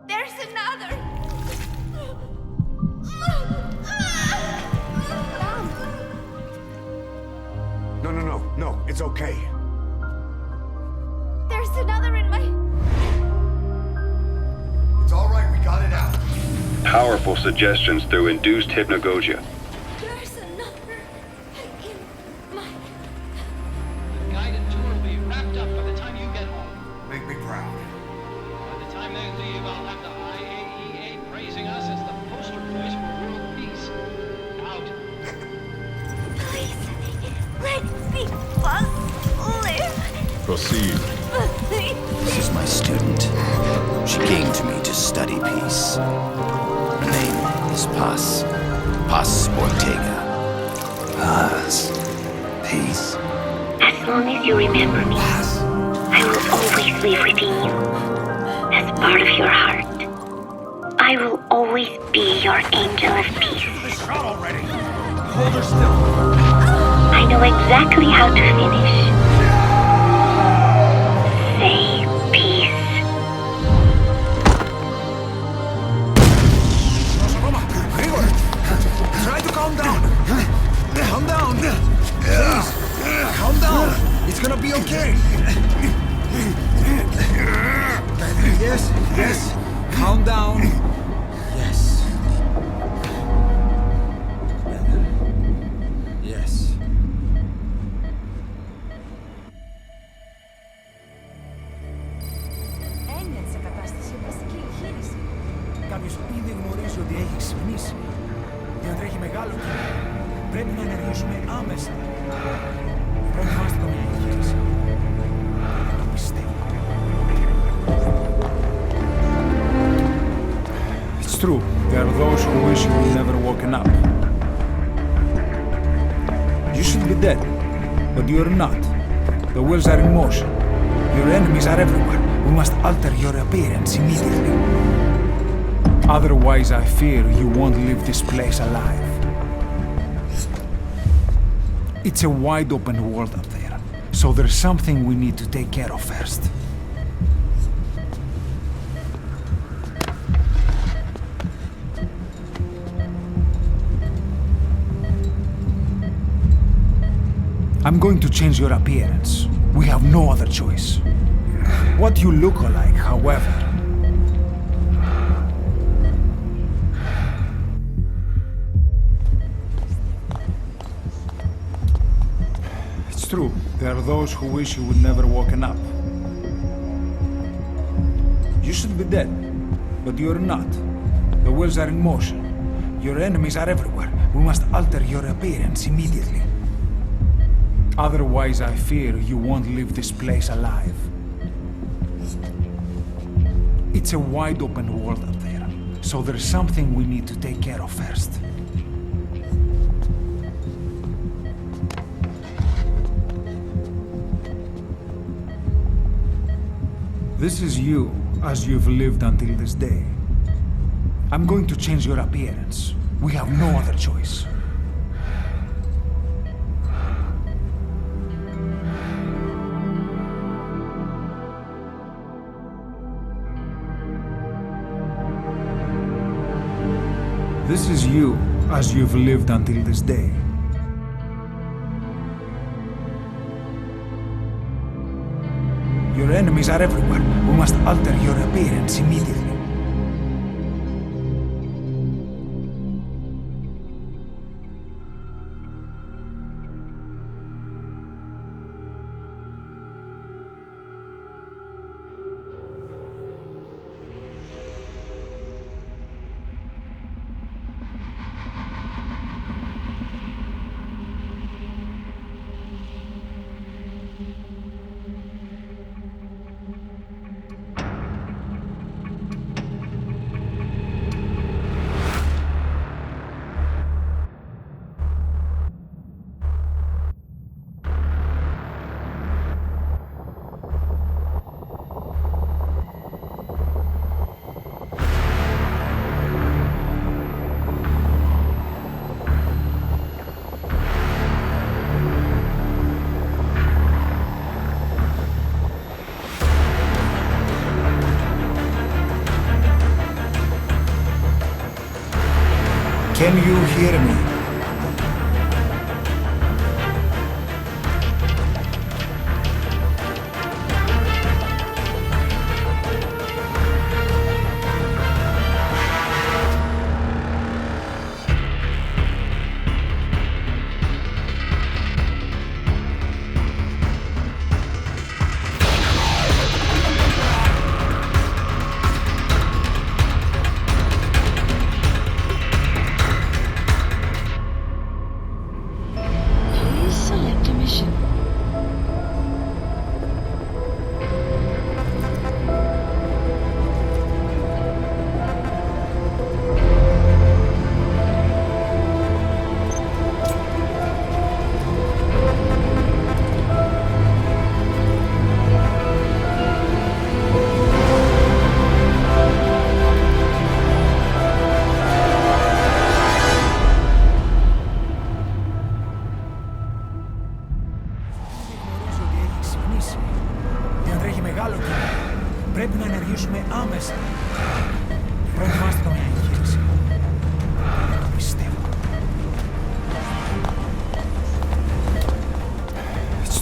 There's another. No, it's okay. There's another in my... It's all right, we got it out. Powerful suggestions through induced hypnagogia. There's another in my... The guided tour will be wrapped up by the time you get home. Make me proud. By the time they leave, I'll have the IAEA praising us as the poster boys for world peace. Out. Please, let me live. Proceed. This is my student. She came to me to study peace. Her name is Paz. Paz Ortega. Paz. Peace. As long as you remember me, I will always live within you, as part of your heart. I will always be your angel of peace. Shot already. Hold her still. I know exactly how to finish. Say peace. Try to calm down. Calm down. Please. Calm down. It's gonna be okay. Yes, yes. Calm down. Yes. Yes. Ένιωσε κατάσταση οπλιστική εγχείρηση. Κάποιος ήδη γνωρίζει ότι έχει ξυπνήσει. Διατρέχει μεγάλο κίνημα. Πρέπει να ενεργήσουμε άμεσα. Προετοιμάστε τον εγχείρηση. Το πιστεύω. It's true. There are those who wish you had never woken up. You should be dead, but you're not. The wheels are in motion. Your enemies are everywhere. We must alter your appearance immediately. Otherwise, I fear you won't leave this place alive. It's a wide open world up there, so there's something we need to take care of first. I'm going to change your appearance. We have no other choice. What you look like, however, it's true. There are those who wish you would never woken up. You should be dead, but you're not. The wheels are in motion. Your enemies are everywhere. We must alter your appearance immediately. Otherwise, I fear you won't leave this place alive. It's a wide open world up there, so there's something we need to take care of first. This is you, as you've lived until this day. I'm going to change your appearance. We have no other choice. This is you, as you've lived until this day. Your enemies are everywhere. We must alter your appearance immediately. Can you hear me?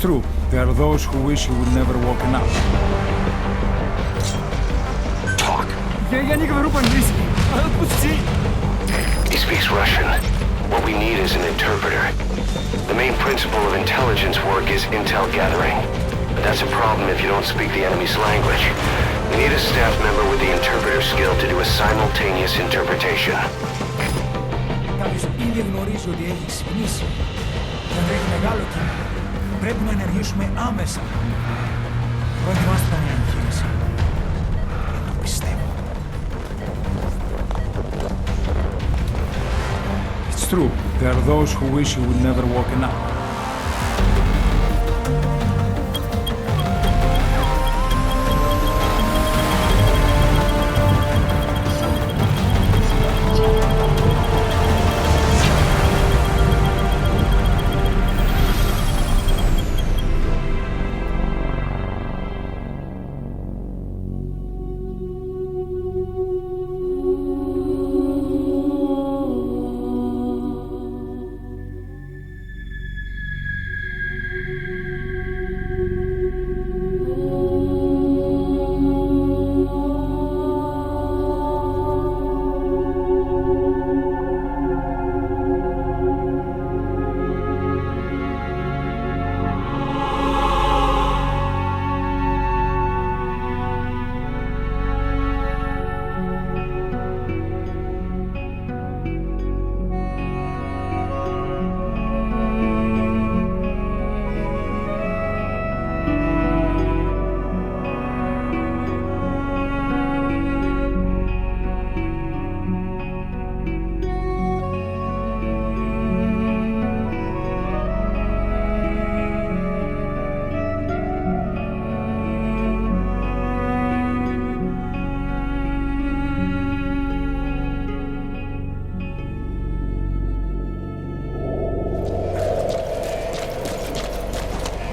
true. There are those who wish you would never woken up. Talk. He speaks Russian. What we need is an interpreter. The main principle of intelligence work is intel gathering. But that's a problem if you don't speak the enemy's language. We need a staff member with the interpreter skill to do a simultaneous interpretation. Κάποιος ήδη γνωρίζει ότι έχει ξυπνήσει. Και αν τρέχει μεγάλο κίνημα, πρέπει να ενεργήσουμε άμεσα. Προετοιμάστε μια εγχείρηση. Και το πιστεύω. It's true. There are those who wish you would never woken up.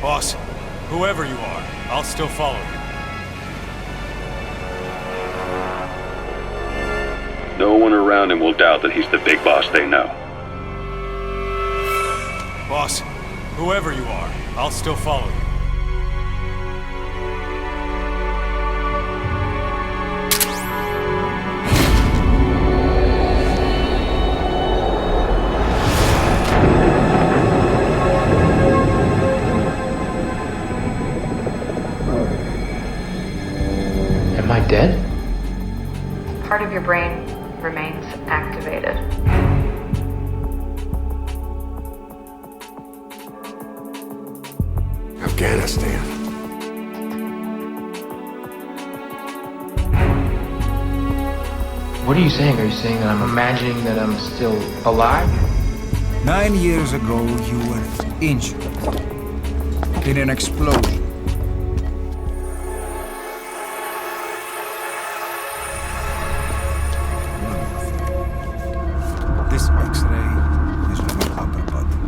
Boss, whoever you are, I'll still follow you. No one around him will doubt that he's the big boss they know. Boss, whoever you are, I'll still follow you. Am I dead? Part of your brain remains activated. Afghanistan. What are you saying? Are you saying that I'm imagining that I'm still alive? 9 years ago, you were injured in an explosion. This X-ray is from your upper body.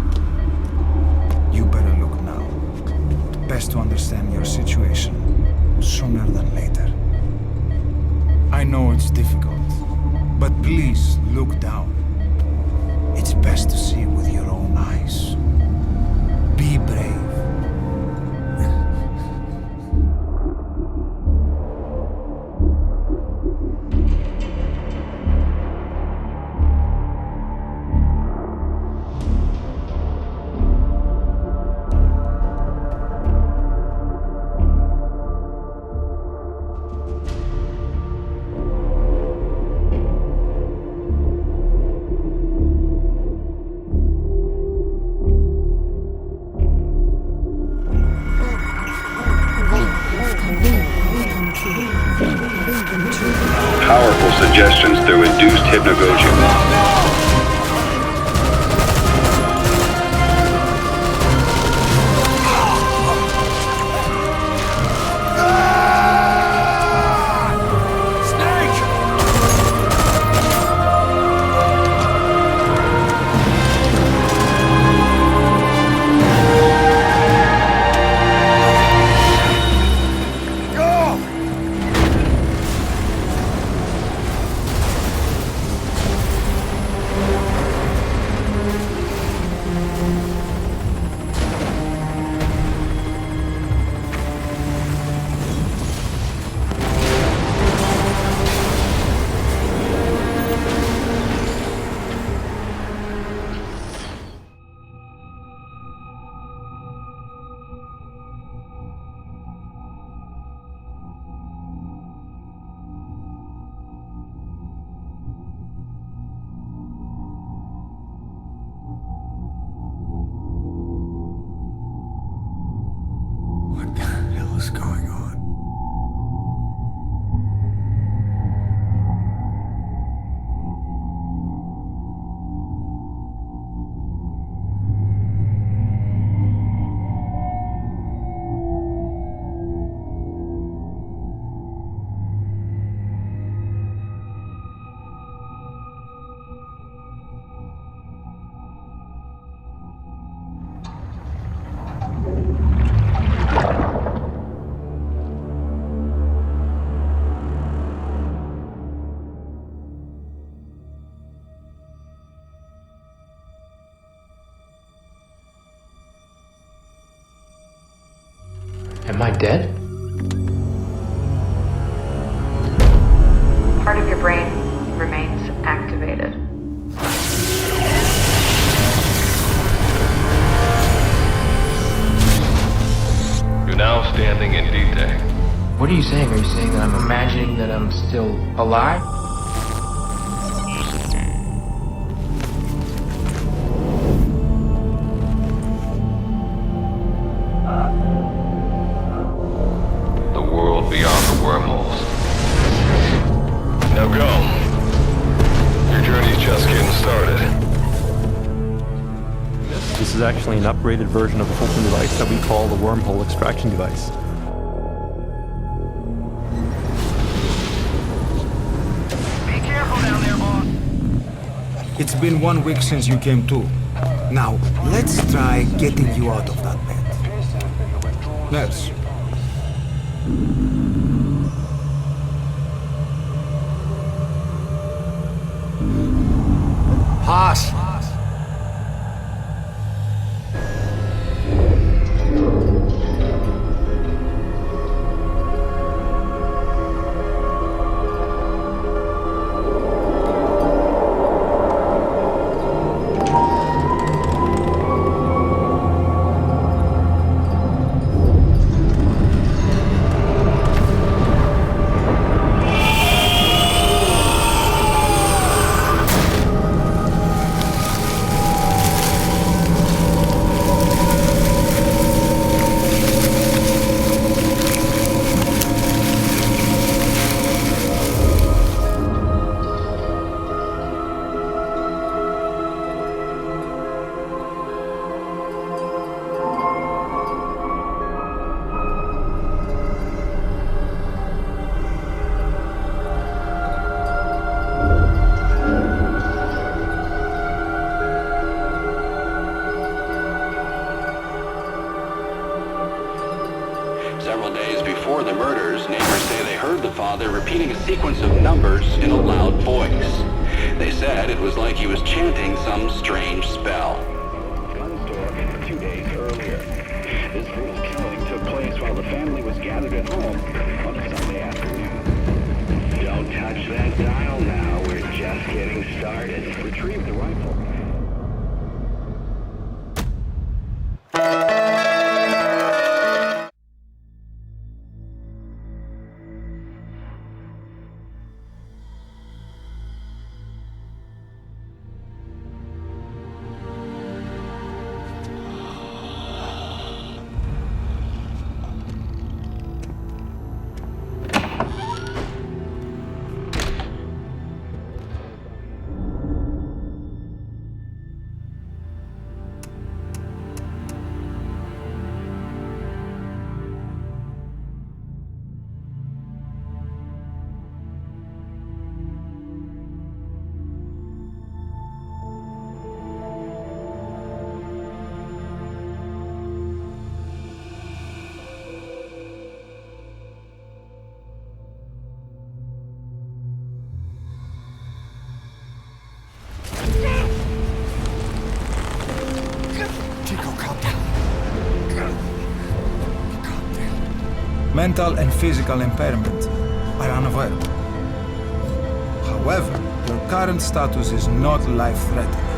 You better look now. Best to understand your situation sooner than later. I know it's difficult, but please look down. It's best to see with your own eyes. Be brave. Powerful suggestions through induced hypnagogia. Am I dead? Part of your brain remains activated. You're now standing in D-Tech. What are you saying? Are you saying that I'm imagining that I'm still alive? The world beyond the wormholes. Now go. Your journey's just getting started. This is actually an upgraded version of the Fulton device that we call the wormhole extraction device. It's been 1 week since you came to. Now, let's try getting you out of that bed. Nurse. Pass. Several days before the murders, neighbors say they heard the father repeating a sequence of numbers in a loud voice. They said it was like he was chanting some strange spell. Gun store a few days earlier. This brutal killing took place while the family was gathered at home on a Sunday afternoon. Don't touch that dial now. We're just getting started. Retrieve the rifle. Mental and physical impairment are unavoidable. However, your current status is not life-threatening.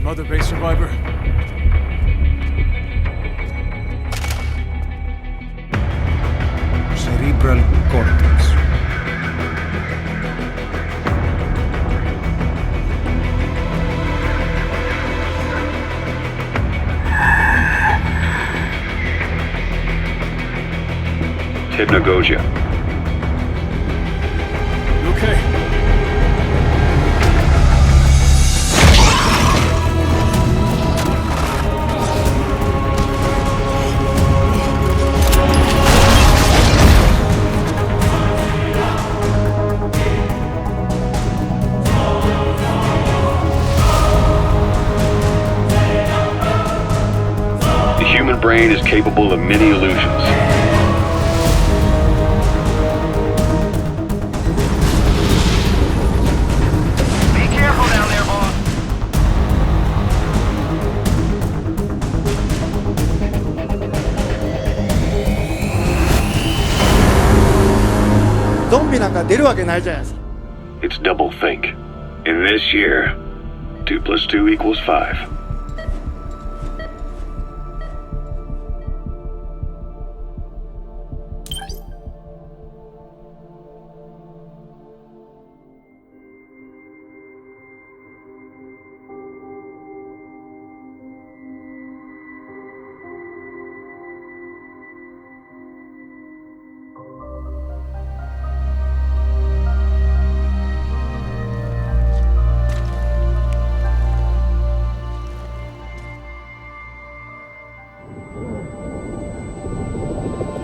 Mother base survivor? Cerebral cortex. Hypnagogia. Okay. brain is capable of many illusions. It's doublethink. In this year, 2 + 2 = 5.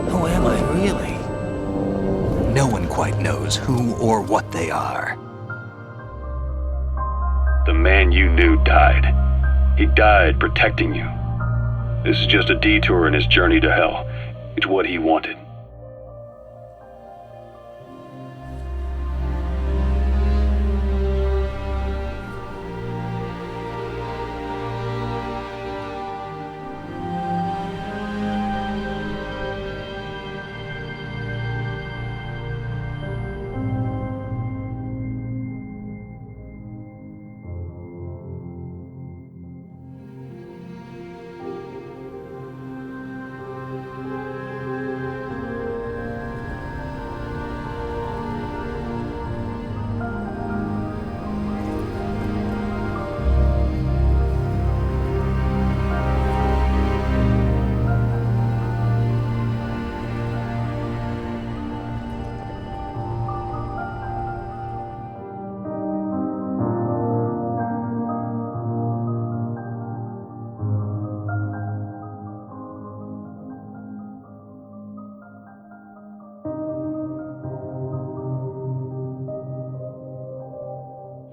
Who am I, really? No one quite knows who or what they are. The man you knew died. He died protecting you. This is just a detour in his journey to hell. It's what he wanted.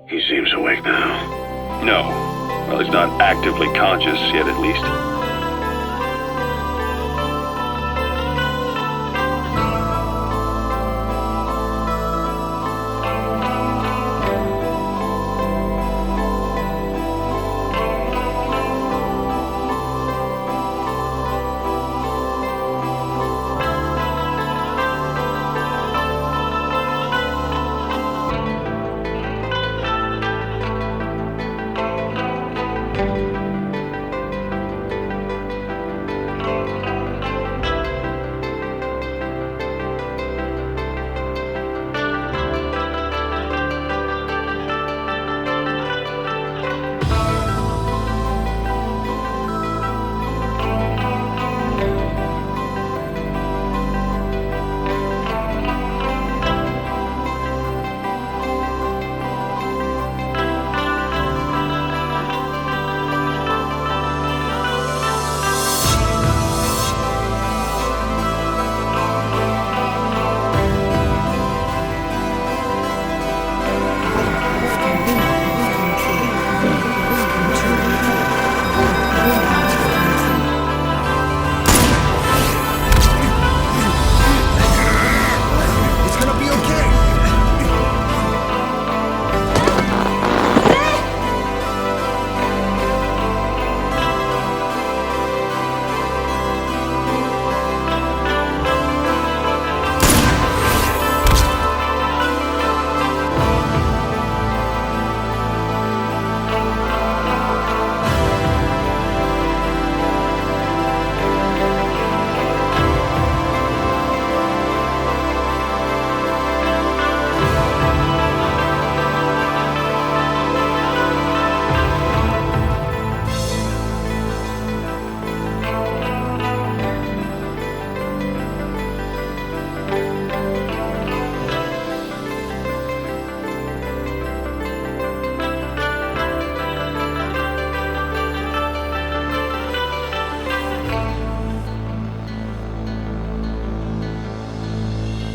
He seems awake now. No. Well, he's not actively conscious yet, at least.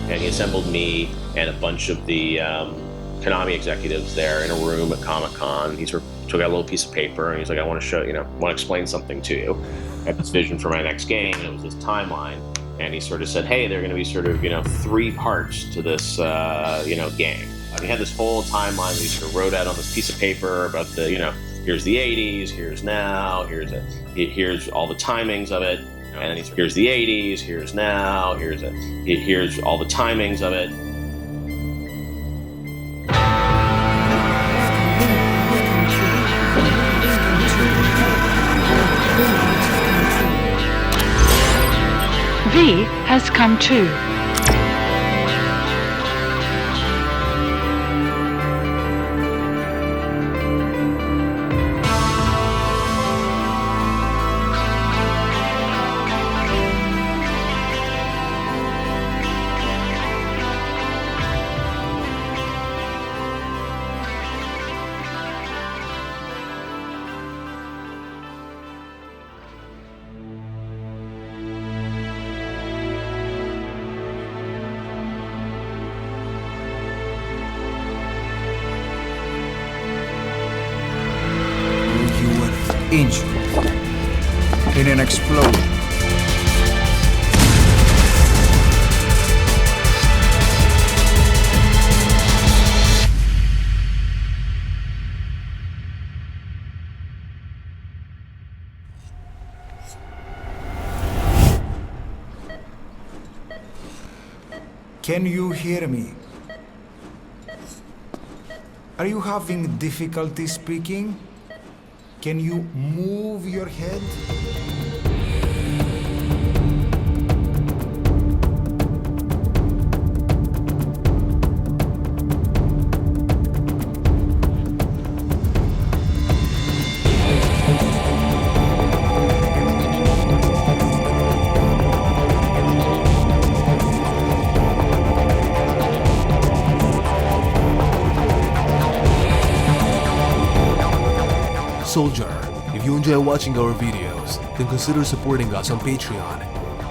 And he assembled me and a bunch of the Konami executives there in a room at Comic-Con. He sort of took out a little piece of paper and he's like, I want to show, want to explain something to you. had this vision for my next game, and it was this timeline. And he sort of said, hey, there are going to be sort of, 3 parts to this, game. He had this whole timeline that he sort of wrote out on this piece of paper about the, here's the 80s, here's now, here's all the timings of it. And then here's the 80s, here's now, here's all the timings of it. V has come true. Injured in an explosion. Can you hear me? Are you having difficulty speaking? Can you move your head? Soldier, if you enjoy watching our videos, then consider supporting us on Patreon.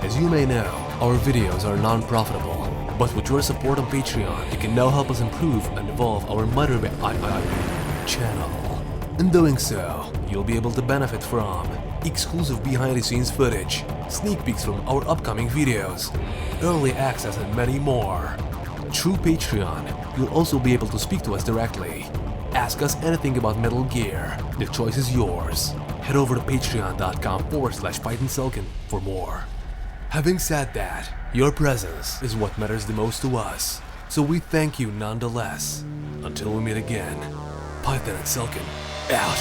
As you may know, our videos are non-profitable, but with your support on Patreon, you can now help us improve and evolve our Mother channel. In doing so, you'll be able to benefit from exclusive behind-the-scenes footage, sneak peeks from our upcoming videos, early access, and many more. Through Patreon, you'll also be able to speak to us directly. Ask us anything about Metal Gear. The choice is yours. Head over to patreon.com/PythonSelkan for more. Having said that, your presence is what matters the most to us, so we thank you nonetheless. Until we meet again, PythonSelkan out.